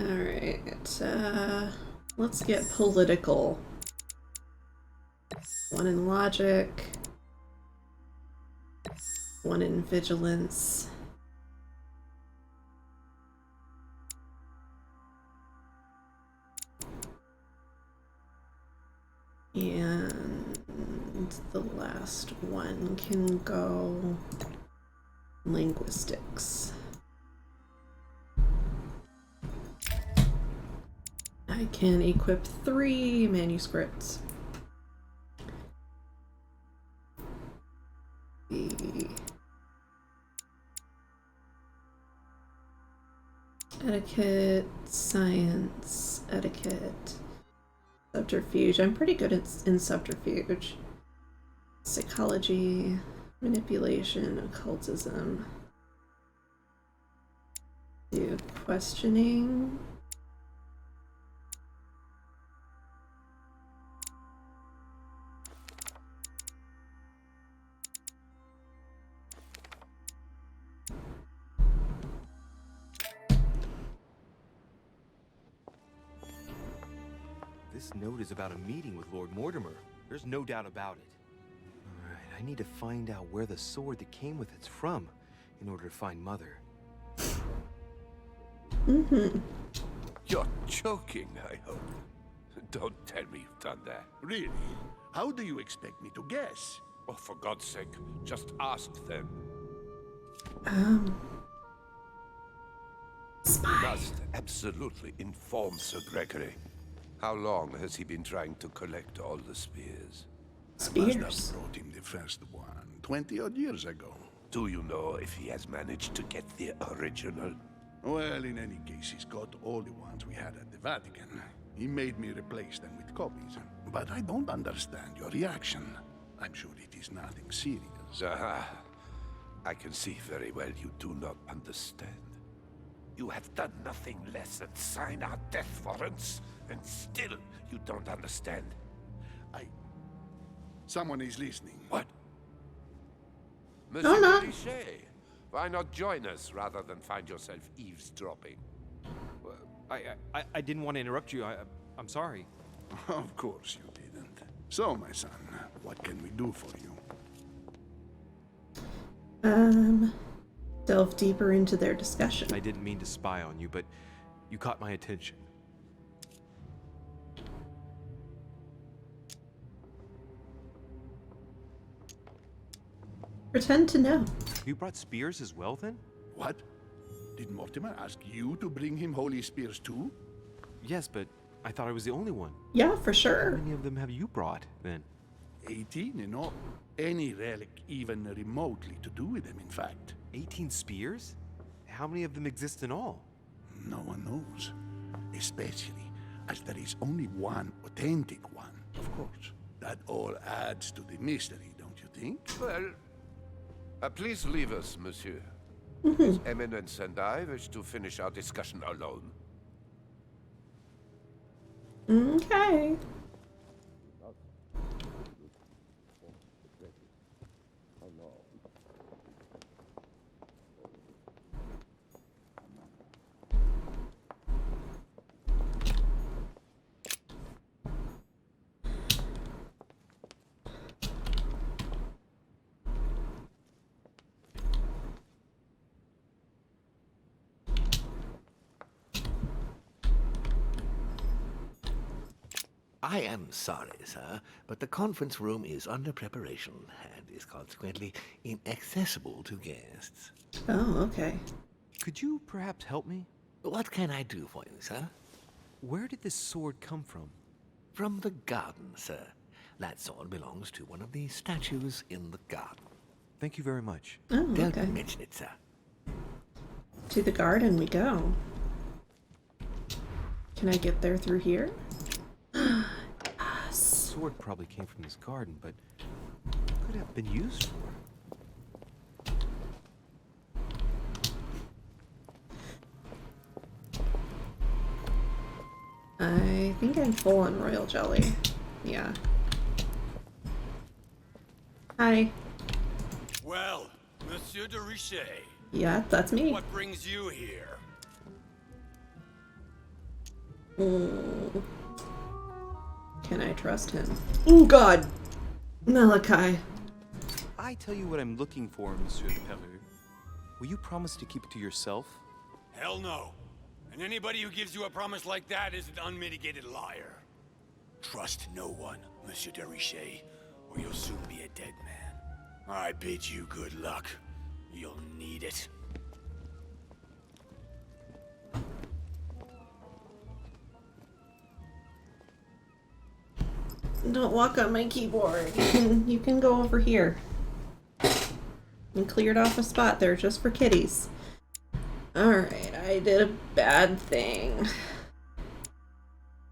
Alright, let's get political. 1 in logic. 1 in vigilance. And the last one can go linguistics. I can equip 3 manuscripts. Etiquette, science, etiquette, subterfuge. I'm pretty good in subterfuge. Psychology, manipulation, occultism. Do questioning. This note is about a meeting with Lord Mortimer. There's no doubt about it. Alright, I need to find out where the sword that came with it's from in order to find Mother. Mm-hmm. You're joking, I hope. Don't tell me you've done that. Really? How do you expect me to guess? Oh, for God's sake, just ask them. Spy. Must absolutely inform Sir Gregory. How long has he been trying to collect all the spears? I must Spears. have brought him the first one 20-odd years ago. Do you know if he has managed to get the original? Well, in any case, he's got all the ones we had at the Vatican. He made me replace them with copies. But I don't understand your reaction. I'm sure it is nothing serious. Aha. I can see very well you do not understand. You have done nothing less than sign our death warrants, and still you don't understand. Someone is listening. What? No, Monsieur no. Richet, why not join us rather than find yourself eavesdropping? Well, I didn't want to interrupt you. I'm sorry. Of course you didn't. So, my son, what can we do for you? Delve deeper into their discussion. I didn't mean to spy on you, but you caught my attention. Pretend to know. You brought spears as well, then? What? Did Mortimer ask you to bring him holy spears too? Yes, but I thought I was the only one. Yeah, for How sure. many of them have you brought, then? 18 in all. Any relic even remotely to do with them, in fact. 18 spears? How many of them exist in all? No one knows. Especially as there is only one authentic one, of course. That all adds to the mystery, don't you think? Well, please leave us, monsieur. His Eminence and I wish to finish our discussion alone. Okay. I am sorry, sir, but the conference room is under preparation and is consequently inaccessible to guests. Oh, okay. Could you perhaps help me? What can I do for you, sir? Where did this sword come from? From the garden, sir. That sword belongs to one of the statues in the garden. Thank you very much. Oh, Don't okay. mention it, sir. To the garden we go. Can I get there through here? The sword probably came from this garden, but what could it have been used for? I think I'm full on royal jelly. Yeah. Hi. Well, Monsieur de Richet, Yeah, that's me. what brings you here? Mm. Can I trust him? Oh God, Malachi. I tell you what I'm looking for, Monsieur de Peru. Will you promise to keep it to yourself? Hell no. And anybody who gives you a promise like that is an unmitigated liar. Trust no one, Monsieur de Richet, or you'll soon be a dead man. I bid you good luck. You'll need it. Don't walk on my keyboard. You can go over here. And cleared off a spot there just for kitties. Alright, I did a bad thing.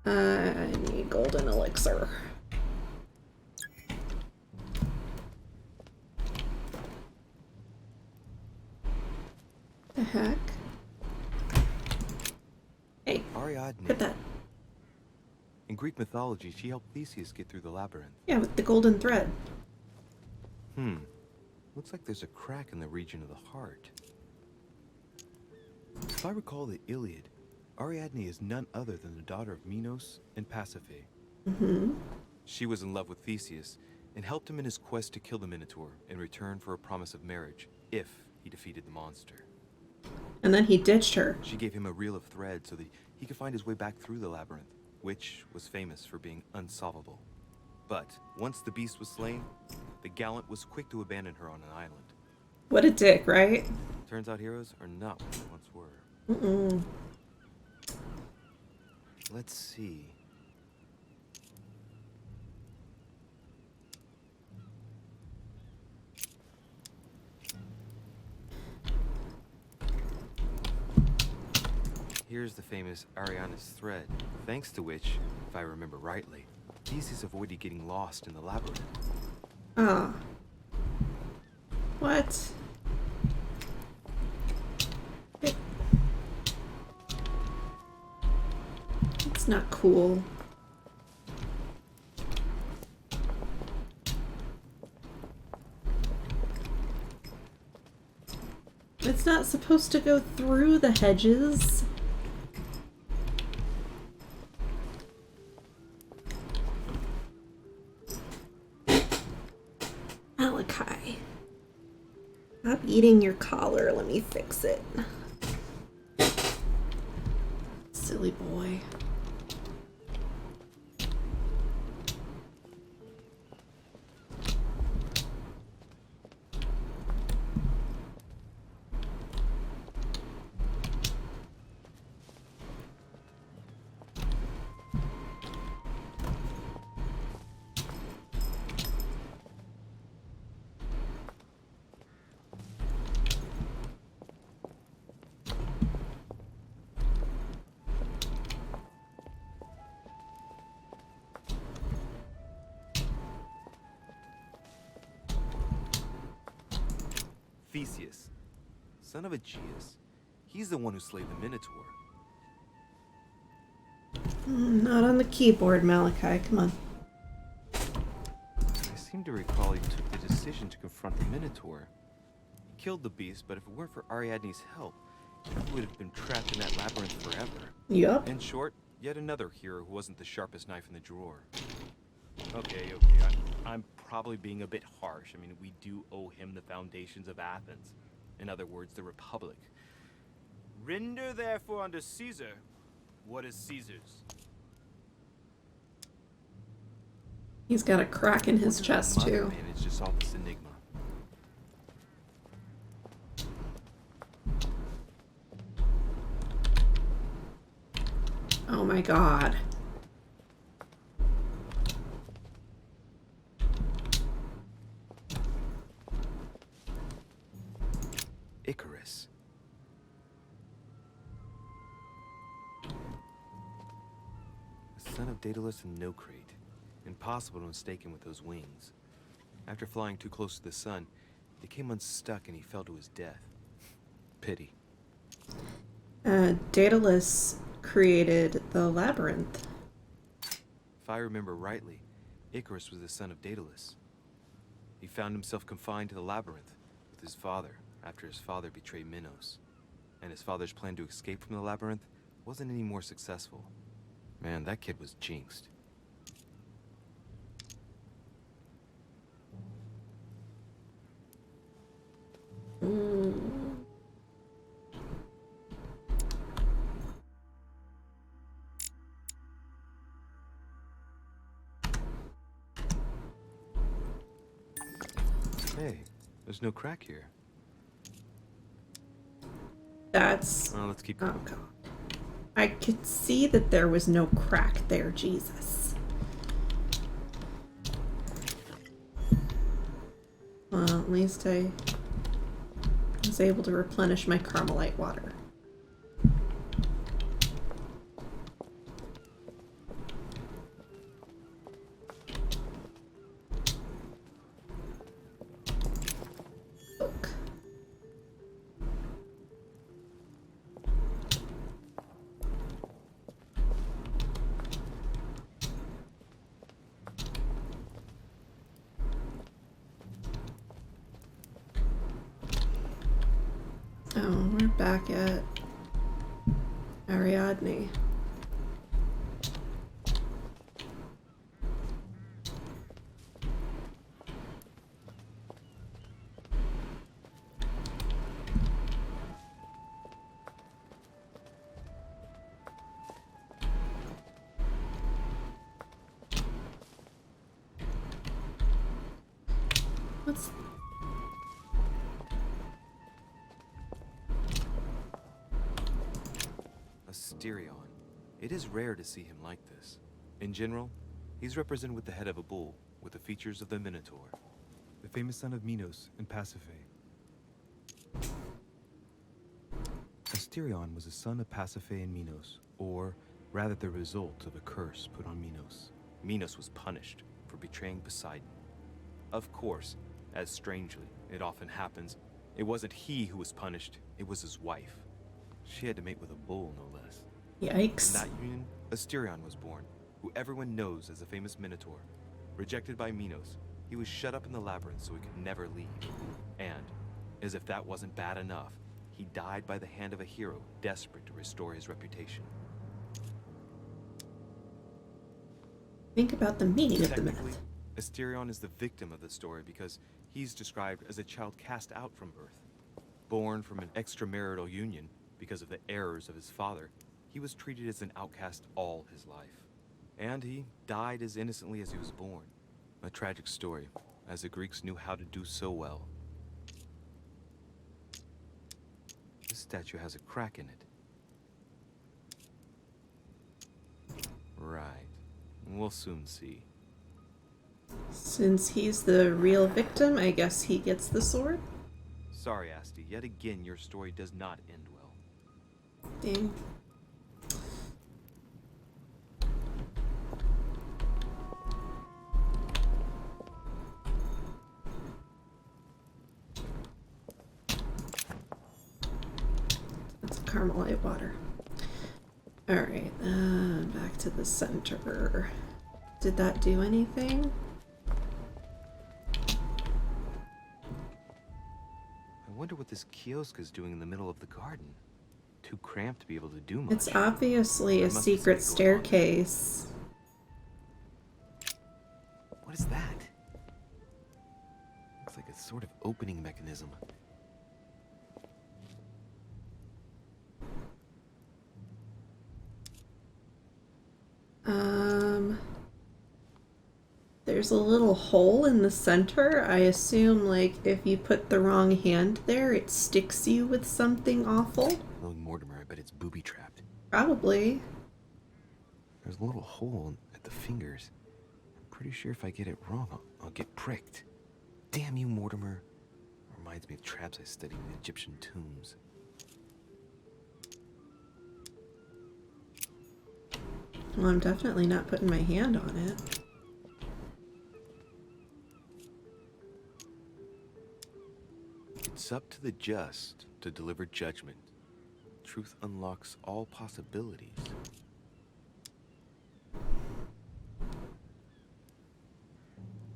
I need golden elixir. The heck? Hey, Ariadne. put that. In Greek mythology, she helped Theseus get through the labyrinth. Yeah, with the golden thread. Looks like there's a crack in the region of the heart. If I recall the Iliad, Ariadne is none other than the daughter of Minos and Pasiphae. She was in love with Theseus and helped him in his quest to kill the Minotaur in return for a promise of marriage if he defeated the monster. And then he ditched her. She gave him a reel of thread so that he could find his way back through the labyrinth, which was famous for being unsolvable. But once the beast was slain, the gallant was quick to abandon her on an island. What a dick, right? Turns out heroes are not what they once were. Let's see. Here's the famous Ariadne's thread, thanks to which, if I remember rightly, Theseus avoided getting lost in the labyrinth. Ah. What? It's not cool. It's not supposed to go through the hedges. Malachi. Stop eating your collar. Let me fix it. Silly boy. Theseus, son of Aegeus. He's the one who slayed the Minotaur. Not on the keyboard, Malachi. Come on. I seem to recall he took the decision to confront the Minotaur. He killed the beast, but if it weren't for Ariadne's help, he would have been trapped in that labyrinth forever. Yup. In short, yet another hero who wasn't the sharpest knife in the drawer. Okay. I'm probably being a bit harsh. I mean, we do owe him the foundations of Athens. In other words, the Republic. Render therefore unto Caesar what is Caesar's. He's got a crack in his chest, too. Man, it's just all this enigma. Oh my god. Icarus. The son of Daedalus and Nocrate. Impossible to mistake him with those wings. After flying too close to the sun, he came unstuck and he fell to his death. Pity. Daedalus created the labyrinth. If I remember rightly, Icarus was the son of Daedalus. He found himself confined to the labyrinth with his father after his father betrayed Minos. And his father's plan to escape from the labyrinth wasn't any more successful. Man, that kid was jinxed. Hey, there's no crack here. That's... Well, let's keep Oh going. god. I could see that there was no crack there, Jesus. Well, at least I was able to replenish my Carmelite water. Oak. Oh, we're back at Ariadne. What's... Asterion. It is rare to see him like this. In general, he's represented with the head of a bull, with the features of the Minotaur. The famous son of Minos and Pasiphae. Asterion was a son of Pasiphae and Minos, or rather the result of a curse put on Minos. Minos was punished for betraying Poseidon. Of course, as strangely it often happens, it wasn't he who was punished, it was his wife. She had to mate with a bull, no less. Yikes. In that union, Asterion was born, who everyone knows as the famous Minotaur. Rejected by Minos, he was shut up in the labyrinth so he could never leave. And, as if that wasn't bad enough, he died by the hand of a hero desperate to restore his reputation. Think about the meaning of the Technically, myth. Asterion is the victim of the story because he's described as a child cast out from birth. Born from an extramarital union because of the errors of his father, he was treated as an outcast all his life. And he died as innocently as he was born. A tragic story, as the Greeks knew how to do so well. This statue has a crack in it. Right. We'll soon see. Since he's the real victim, I guess he gets the sword? Sorry, Asti. Yet again, your story does not end well. Dang. That's a Carmelite water. Alright, back to the center. Did that do anything? I wonder what this kiosk is doing in the middle of the garden. Too cramped to be able to do much. It's obviously a There must be secret something going on. staircase. What is that? Looks like a sort of opening mechanism. There's a little hole in the center. I assume, like, if you put the wrong hand there, it sticks you with something awful. Knowing Mortimer, I bet it's booby-trapped. Probably. There's a little hole at the fingers. I'm pretty sure if I get it wrong, I'll get pricked. Damn you, Mortimer. Reminds me of traps I studied in Egyptian tombs. Well, I'm definitely not putting my hand on it. It's up to the just to deliver judgment. Truth unlocks all possibilities.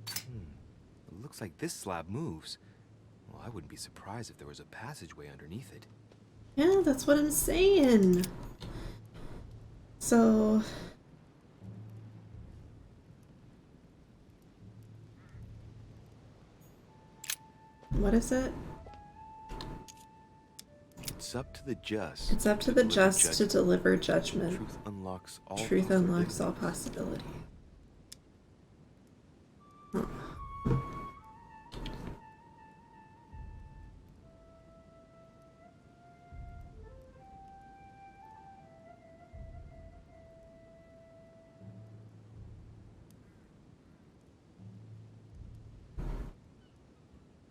It looks like this slab moves. Well, I wouldn't be surprised if there was a passageway underneath it. Yeah, that's what I'm saying. So... what is it? It's up to the just. It's up to the just to deliver judgment. Truth unlocks all Truth unlocks possibilities. all possibility. Huh.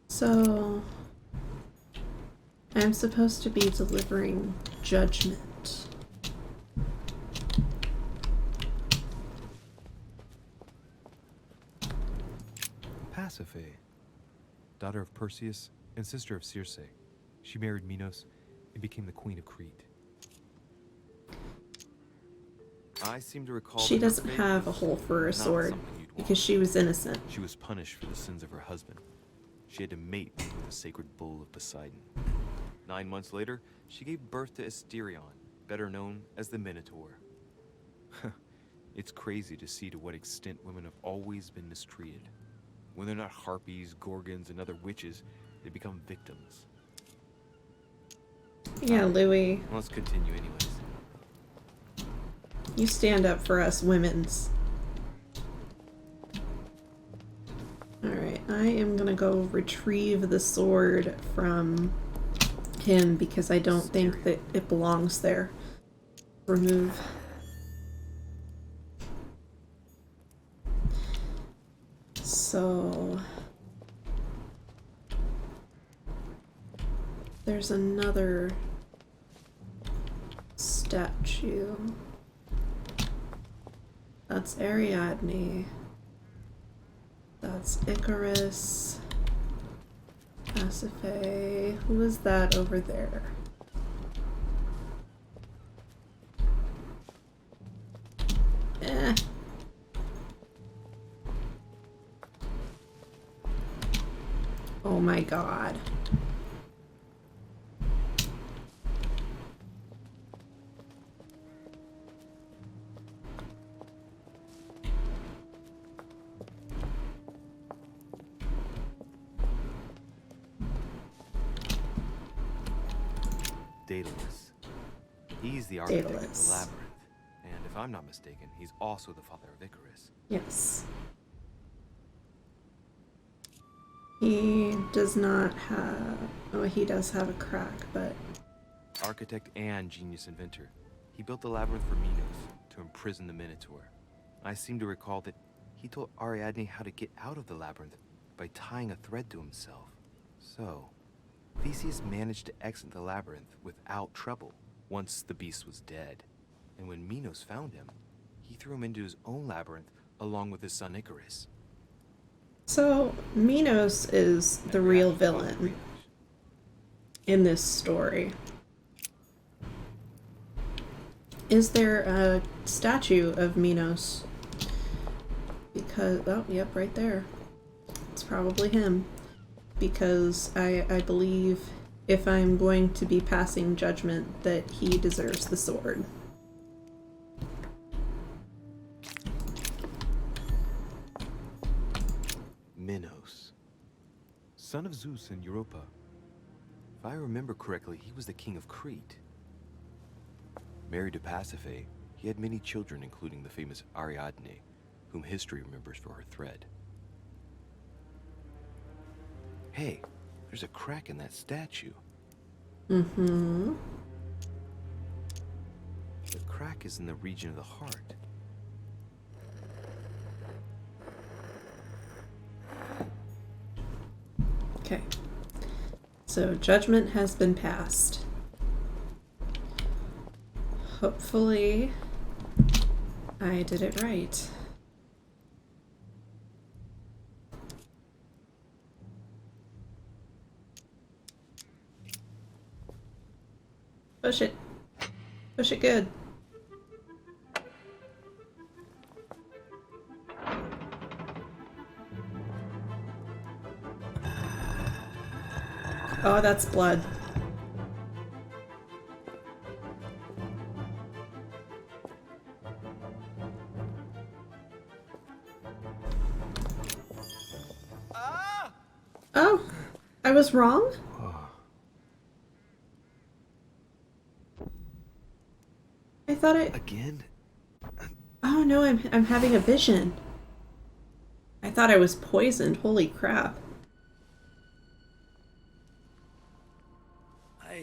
So, I'm supposed to be delivering judgment. Pasiphae, daughter of Perseus and sister of Circe. She married Minos and became the queen of Crete. I seem to recall She that her doesn't fate have a was hole for a not sword something you'd want. because she was innocent. She was punished for the sins of her husband. She had to mate with the sacred bull of Poseidon. 9 months later, she gave birth to Asterion, better known as the Minotaur. It's crazy to see to what extent women have always been mistreated. When they're not harpies, gorgons, and other witches, they become victims. Yeah, Louis, Let's continue anyways. you stand up for us women's. Alright, I am gonna go retrieve the sword from him because I don't think that it belongs there. Remove. So... there's another statue. That's Ariadne. That's Icarus. Pasiphae. Who is that over there? Eh. Oh my god. Daedalus. He's the architect of Daedalus. the labyrinth. And if I'm not mistaken, he's also the father of Icarus. Yes. He does not have... oh, he does have a crack, but... Architect and genius inventor. He built the labyrinth for Minos to imprison the Minotaur. I seem to recall that he told Ariadne how to get out of the labyrinth by tying a thread to himself. So, Theseus managed to exit the labyrinth without trouble once the beast was dead. And when Minos found him, he threw him into his own labyrinth along with his son Icarus. So, Minos is the real villain in this story. Is there a statue of Minos? Because, oh, yep, right there. It's probably him. Because I believe if I'm going to be passing judgment that he deserves the sword. Minos, son of Zeus and Europa. If I remember correctly, he was the king of Crete. Married to Pasiphae, he had many children, including the famous Ariadne, whom history remembers for her thread. Hey, there's a crack in that statue. Mm-hmm. The crack is in the region of the heart. Okay. So judgment has been passed. Hopefully I did it right. Push it. Push it good. Oh, that's blood. Oh, I was wrong? I thought I... Again? Oh no, I'm having a vision. I thought I was poisoned. Holy crap.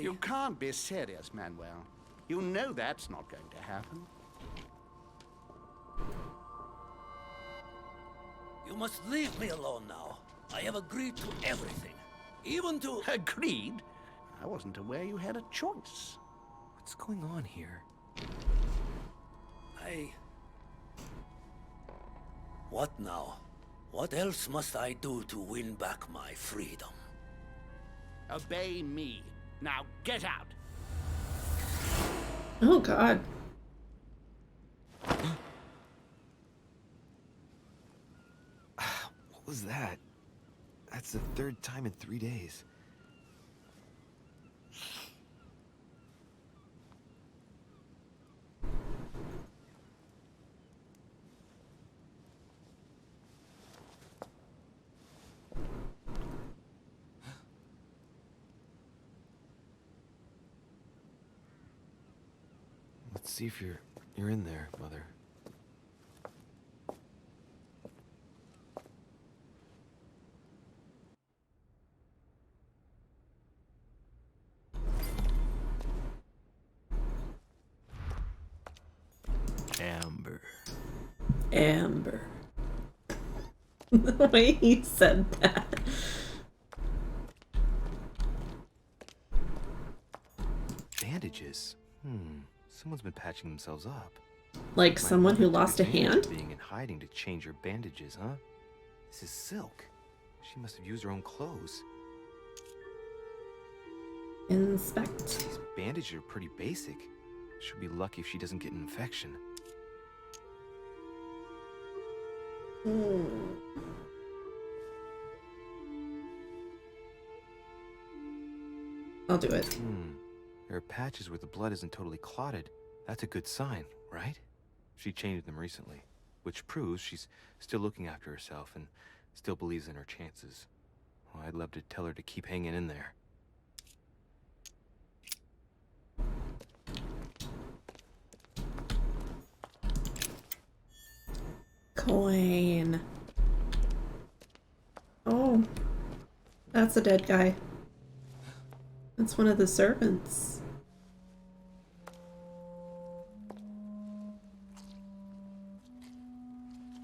You can't be serious, Manuel. You know that's not going to happen. You must leave me alone now. I have agreed to everything. Even to... Agreed? I wasn't aware you had a choice. What's going on here? What now? What else must I do to win back my freedom? Obey me. Now get out. Oh god. What was that? That's the third time in 3 days. Let's see if you're in there, Mother. Amber. Amber. The way he said that. Bandages. Someone's been patching themselves up. Like My someone who mother lost a took advantage hand? of being in hiding to change her bandages, huh? This is silk. She must have used her own clothes. Inspect. These bandages are pretty basic. She'll be lucky if she doesn't get an infection. I'll do it. There are patches where the blood isn't totally clotted. That's a good sign, right? She changed them recently, which proves she's still looking after herself and still believes in her chances. Well, I'd love to tell her to keep hanging in there. Coin. Oh. That's a dead guy. That's one of the servants.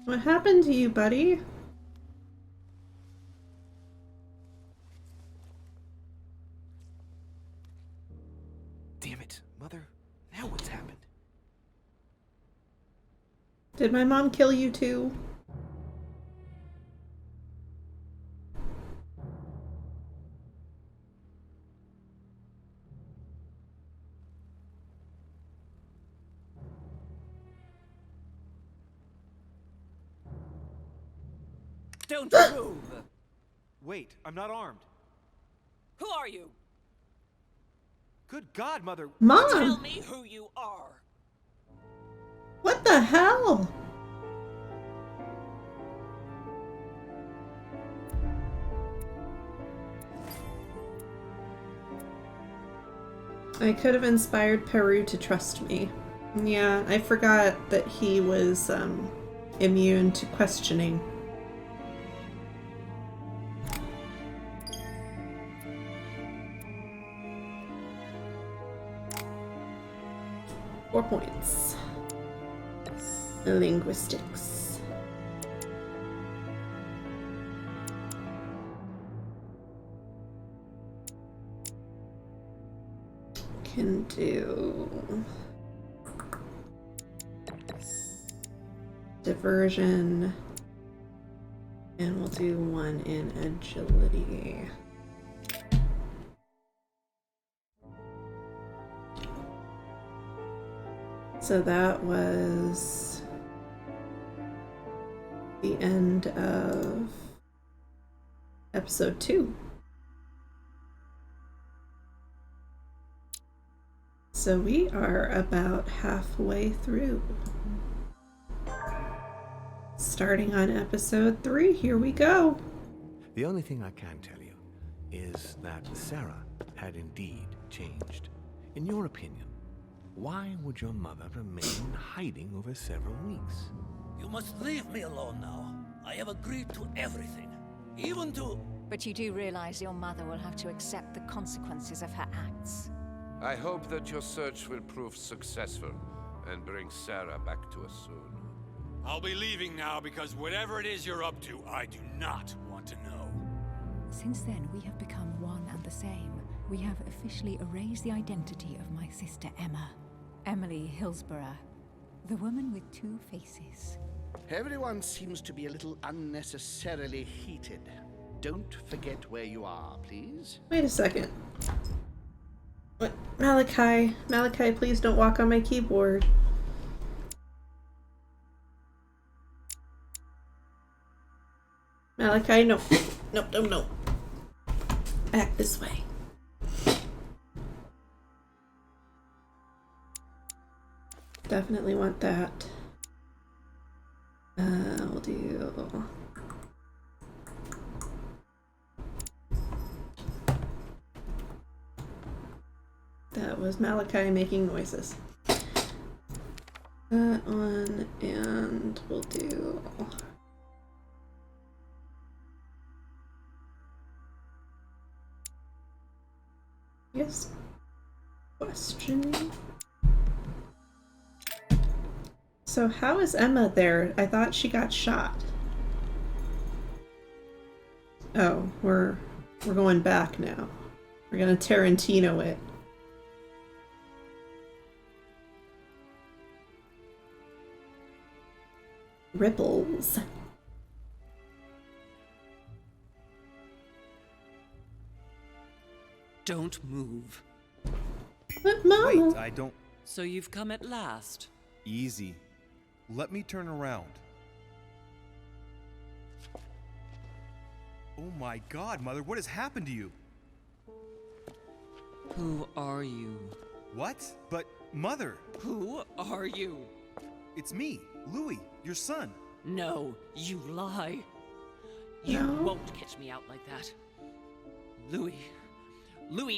What happened to you, buddy? Damn it, Mother. Now what's happened? Did my mom kill you too? Don't move! Wait, I'm not armed. Who are you? Good God, Mother! Mom! Tell me who you are! What the hell? I could have inspired Peru to trust me. Yeah, I forgot that he was immune to questioning. .4 Linguistics. Can do diversion, and we'll do 1 in agility. So that was the end of episode 2. So we are about halfway through. Starting on episode 3, here we go. The only thing I can tell you is that Sarah had indeed changed. In your opinion, why would your mother remain in hiding over several weeks? You must leave me alone now. I have agreed to everything. Even to... But you do realize your mother will have to accept the consequences of her acts. I hope that your search will prove successful and bring Sarah back to us soon. I'll be leaving now because whatever it is you're up to, I do not want to know. Since then, we have become one and the same. We have officially erased the identity of my sister Emma. Emily Hillsborough, the woman with 2 faces. Everyone seems to be a little unnecessarily heated. Don't forget where you are, please. Wait a second. What? Malachi, please don't walk on my keyboard. Malachi, no. No. Back this way. Definitely want that. We'll do... That was Malachi making noises. That one, and we'll do... Yes. Questioning. So how is Emma there? I thought she got shot. Oh, we're going back now. We're gonna Tarantino it. Ripples. Don't move. But Mama. Wait, I don't... So you've come at last. Easy. Let me turn around. Oh my God, Mother, what has happened to you? Who are you? What? But, Mother! Who are you? It's me, Louis, your son. No, you lie. You won't catch me out like that. Louis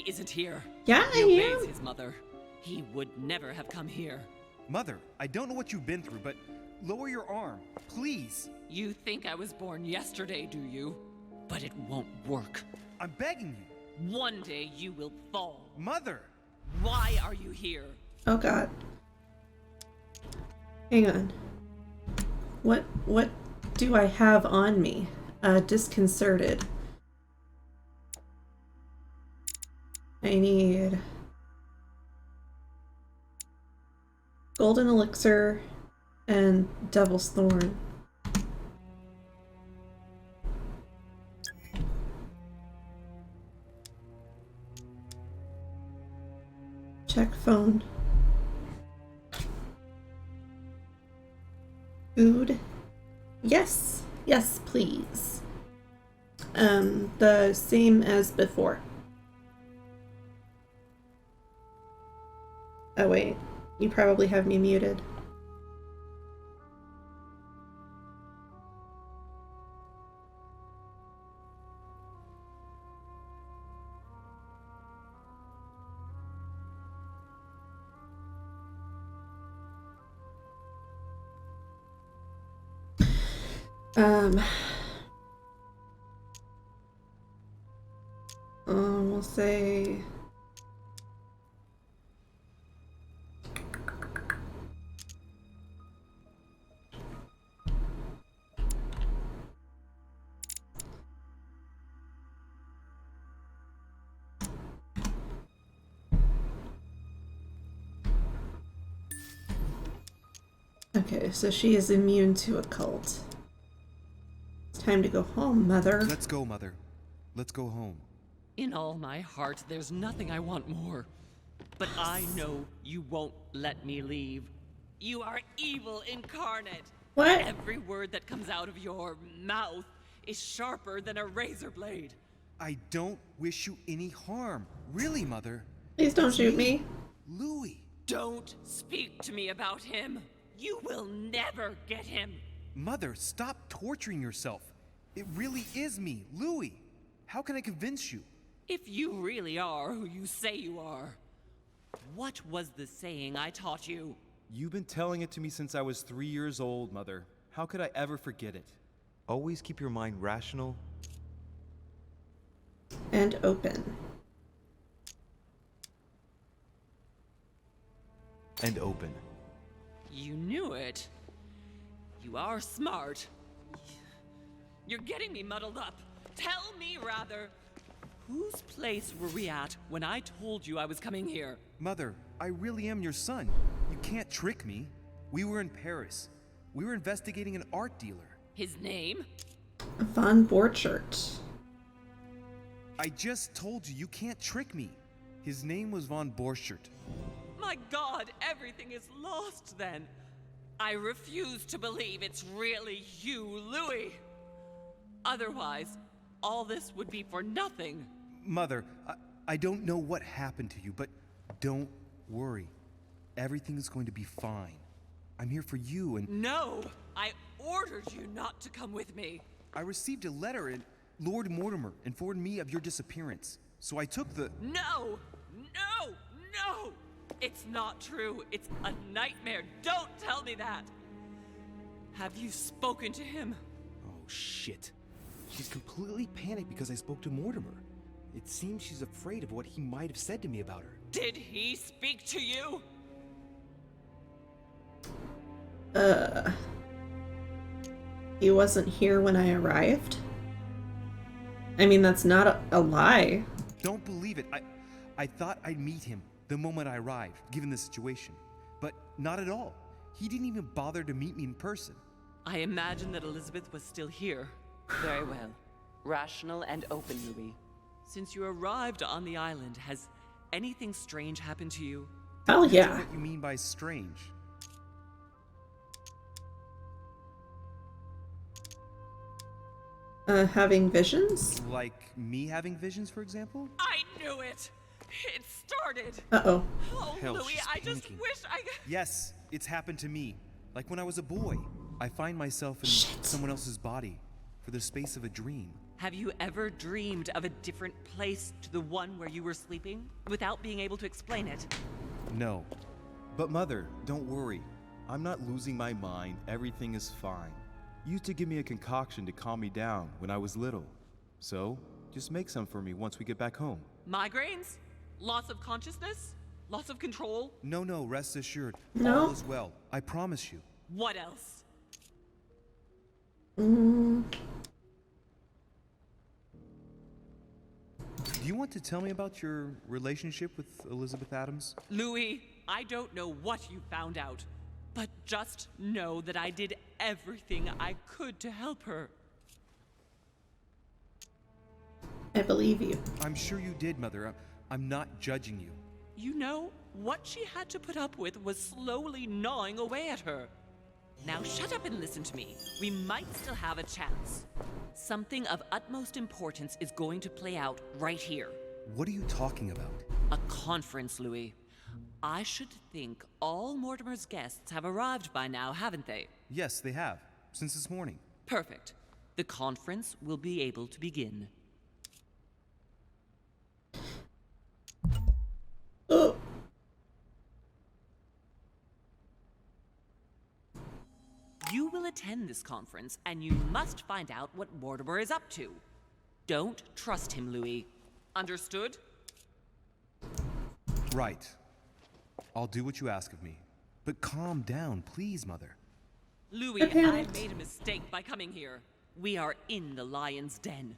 isn't here. Yeah, he obeys am. his mother. He would never have come here. Mother, I don't know what you've been through, but lower your arm, please. You think I was born yesterday, do you? But it won't work. I'm begging you. One day you will fall. Mother! Why are you here? Oh God. Hang on. What do I have on me? Disconcerted. I need golden elixir and devil's thorn. Check phone. Food. Yes, please. The same as before. Oh wait, you probably have me muted. We'll say okay, so she is immune to occult. It's time to go home, Mother. Let's go, Mother. Let's go home. In all my heart, there's nothing I want more. But I know you won't let me leave. You are evil incarnate. What? Every word that comes out of your mouth is sharper than a razor blade. I don't wish you any harm. Really, Mother. Please don't shoot me. Louis. Don't speak to me about him. You will never get him. Mother, stop torturing yourself. It really is me, Louis. How can I convince you? If you really are who you say you are, what was the saying I taught you? You've been telling it to me since I was 3 years old, Mother. How could I ever forget it? Always keep your mind rational and open. And open. You knew it. You are smart. You're getting me muddled up. Tell me, rather, whose place were we at when I told you I was coming here? Mother, I really am your son. You can't trick me. We were in Paris. We were investigating an art dealer. His name? Von Borchert. I just told you, you can't trick me. His name was Von Borchert. My God, everything is lost then. I refuse to believe it's really you, Louis. Otherwise, all this would be for nothing. Mother, I don't know what happened to you, but don't worry. Everything is going to be fine. I'm here for you and— No! I ordered you not to come with me. I received a letter and Lord Mortimer informed me of your disappearance. So I took the— No! No! No! It's not true. It's a nightmare. Don't tell me that. Have you spoken to him? Oh, shit. She's completely panicked because I spoke to Mortimer. It seems she's afraid of what he might have said to me about her. Did he speak to you? He wasn't here when I arrived? I mean, that's not a lie. Don't believe it. I thought I'd meet him the moment I arrived, given the situation. But not at all. He didn't even bother to meet me in person. I imagine that Elizabeth was still here. Very well. Rational and open, Louis. Since you arrived on the island, has anything strange happened to you? Hell yeah. What you mean by strange? Having visions? Like me having visions, for example? I knew it! It started! Uh-oh. Oh, Hell, Louis, she's I just panicking. wish I... Yes, it's happened to me. Like when I was a boy. I find myself in someone else's body for the space of a dream. Have you ever dreamed of a different place to the one where you were sleeping, without being able to explain it? No. But Mother, don't worry. I'm not losing my mind. Everything is fine. You used to give me a concoction to calm me down when I was little. So, just make some for me once we get back home. Migraines? Loss of consciousness? Loss of control? No, rest assured. No. All is well. I promise you. What else? Mm. Do you want to tell me about your relationship with Elizabeth Adams? Louis, I don't know what you found out, but just know that I did everything I could to help her. I believe you. I'm sure you did, Mother. I'm not judging you. You know, what she had to put up with was slowly gnawing away at her. Now shut up and listen to me. We might still have a chance. Something of utmost importance is going to play out right here. What are you talking about? A conference, Louis. I should think all Mortimer's guests have arrived by now, haven't they? Yes, they have. Since this morning. Perfect. The conference will be able to begin. Oh. You will attend this conference, and you must find out what Mortimer is up to. Don't trust him, Louis. Understood? Right. I'll do what you ask of me. But calm down, please, Mother. Louis, I made a mistake by coming here. We are in the lion's den.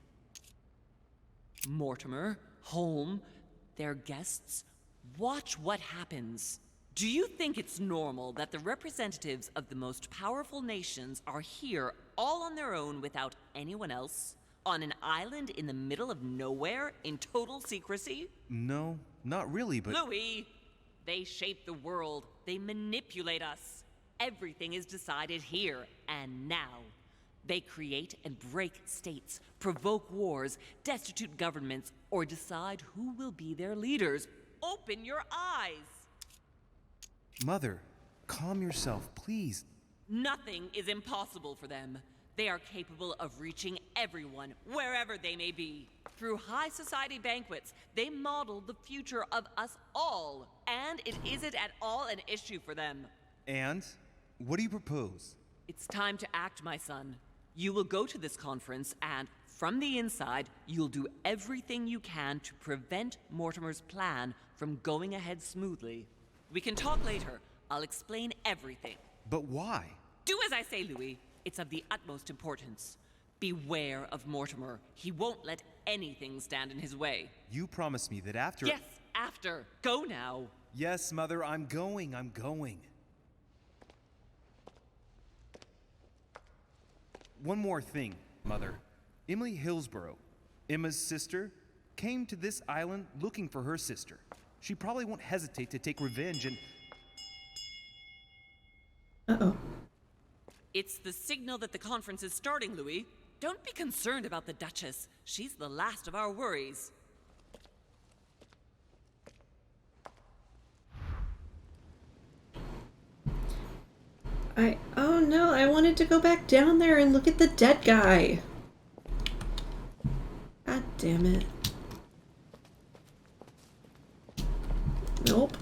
Mortimer, Holm, their guests, watch what happens. Do you think it's normal that the representatives of the most powerful nations are here all on their own without anyone else? On an island in the middle of nowhere in total secrecy? No, not really, but... Louis! They shape the world. They manipulate us. Everything is decided here and now. They create and break states, provoke wars, destitute governments, or decide who will be their leaders. Open your eyes! Mother, calm yourself, please. Nothing is impossible for them. They are capable of reaching everyone, wherever they may be. Through high society banquets, they model the future of us all, and it isn't at all an issue for them. And? What do you propose? It's time to act, my son. You will go to this conference, and from the inside, you'll do everything you can to prevent Mortimer's plan from going ahead smoothly. We can talk later. I'll explain everything. But why? Do as I say, Louis. It's of the utmost importance. Beware of Mortimer. He won't let anything stand in his way. You promised me that after... Yes, after. Go now. Yes, Mother, I'm going. One more thing, Mother. Emily Hillsborough, Emma's sister, came to this island looking for her sister. She probably won't hesitate to take revenge and... Uh-oh. It's the signal that the conference is starting, Louis. Don't be concerned about the Duchess. She's the last of our worries. Oh no, I wanted to go back down there and look at the dead guy. God damn it. Nope.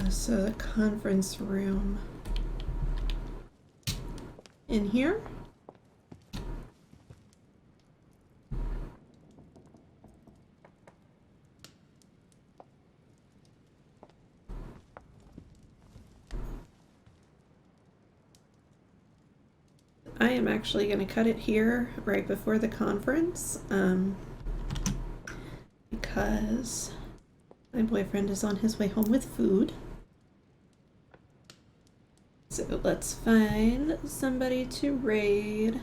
So the conference room in here. I am actually going to cut it here right before the conference because my boyfriend is on his way home with food. So let's find somebody to raid.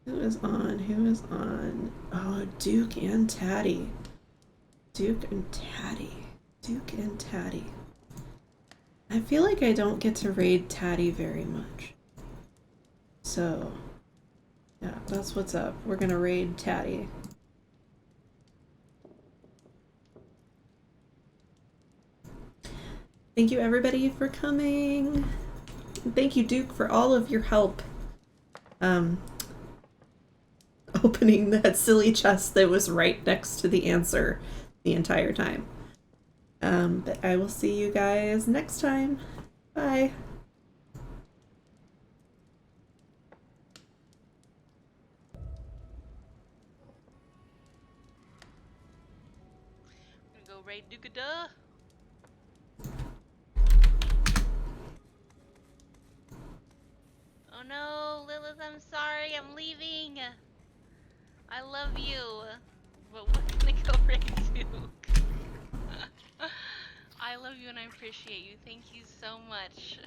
Who is on? Oh, Duke and Tatty. Duke and Tatty. I feel like I don't get to raid Tatty very much. So, yeah, that's what's up. We're gonna raid Tatty. Thank you everybody for coming. Thank you, Duke, for all of your help. Opening that silly chest that was right next to the answer the entire time. But I will see you guys next time. Bye. I'm gonna go raid Duke-a-duh. Oh no, Lilith, I'm sorry, I'm leaving. I love you, but we're gonna go right to. I love you and I appreciate you. Thank you so much.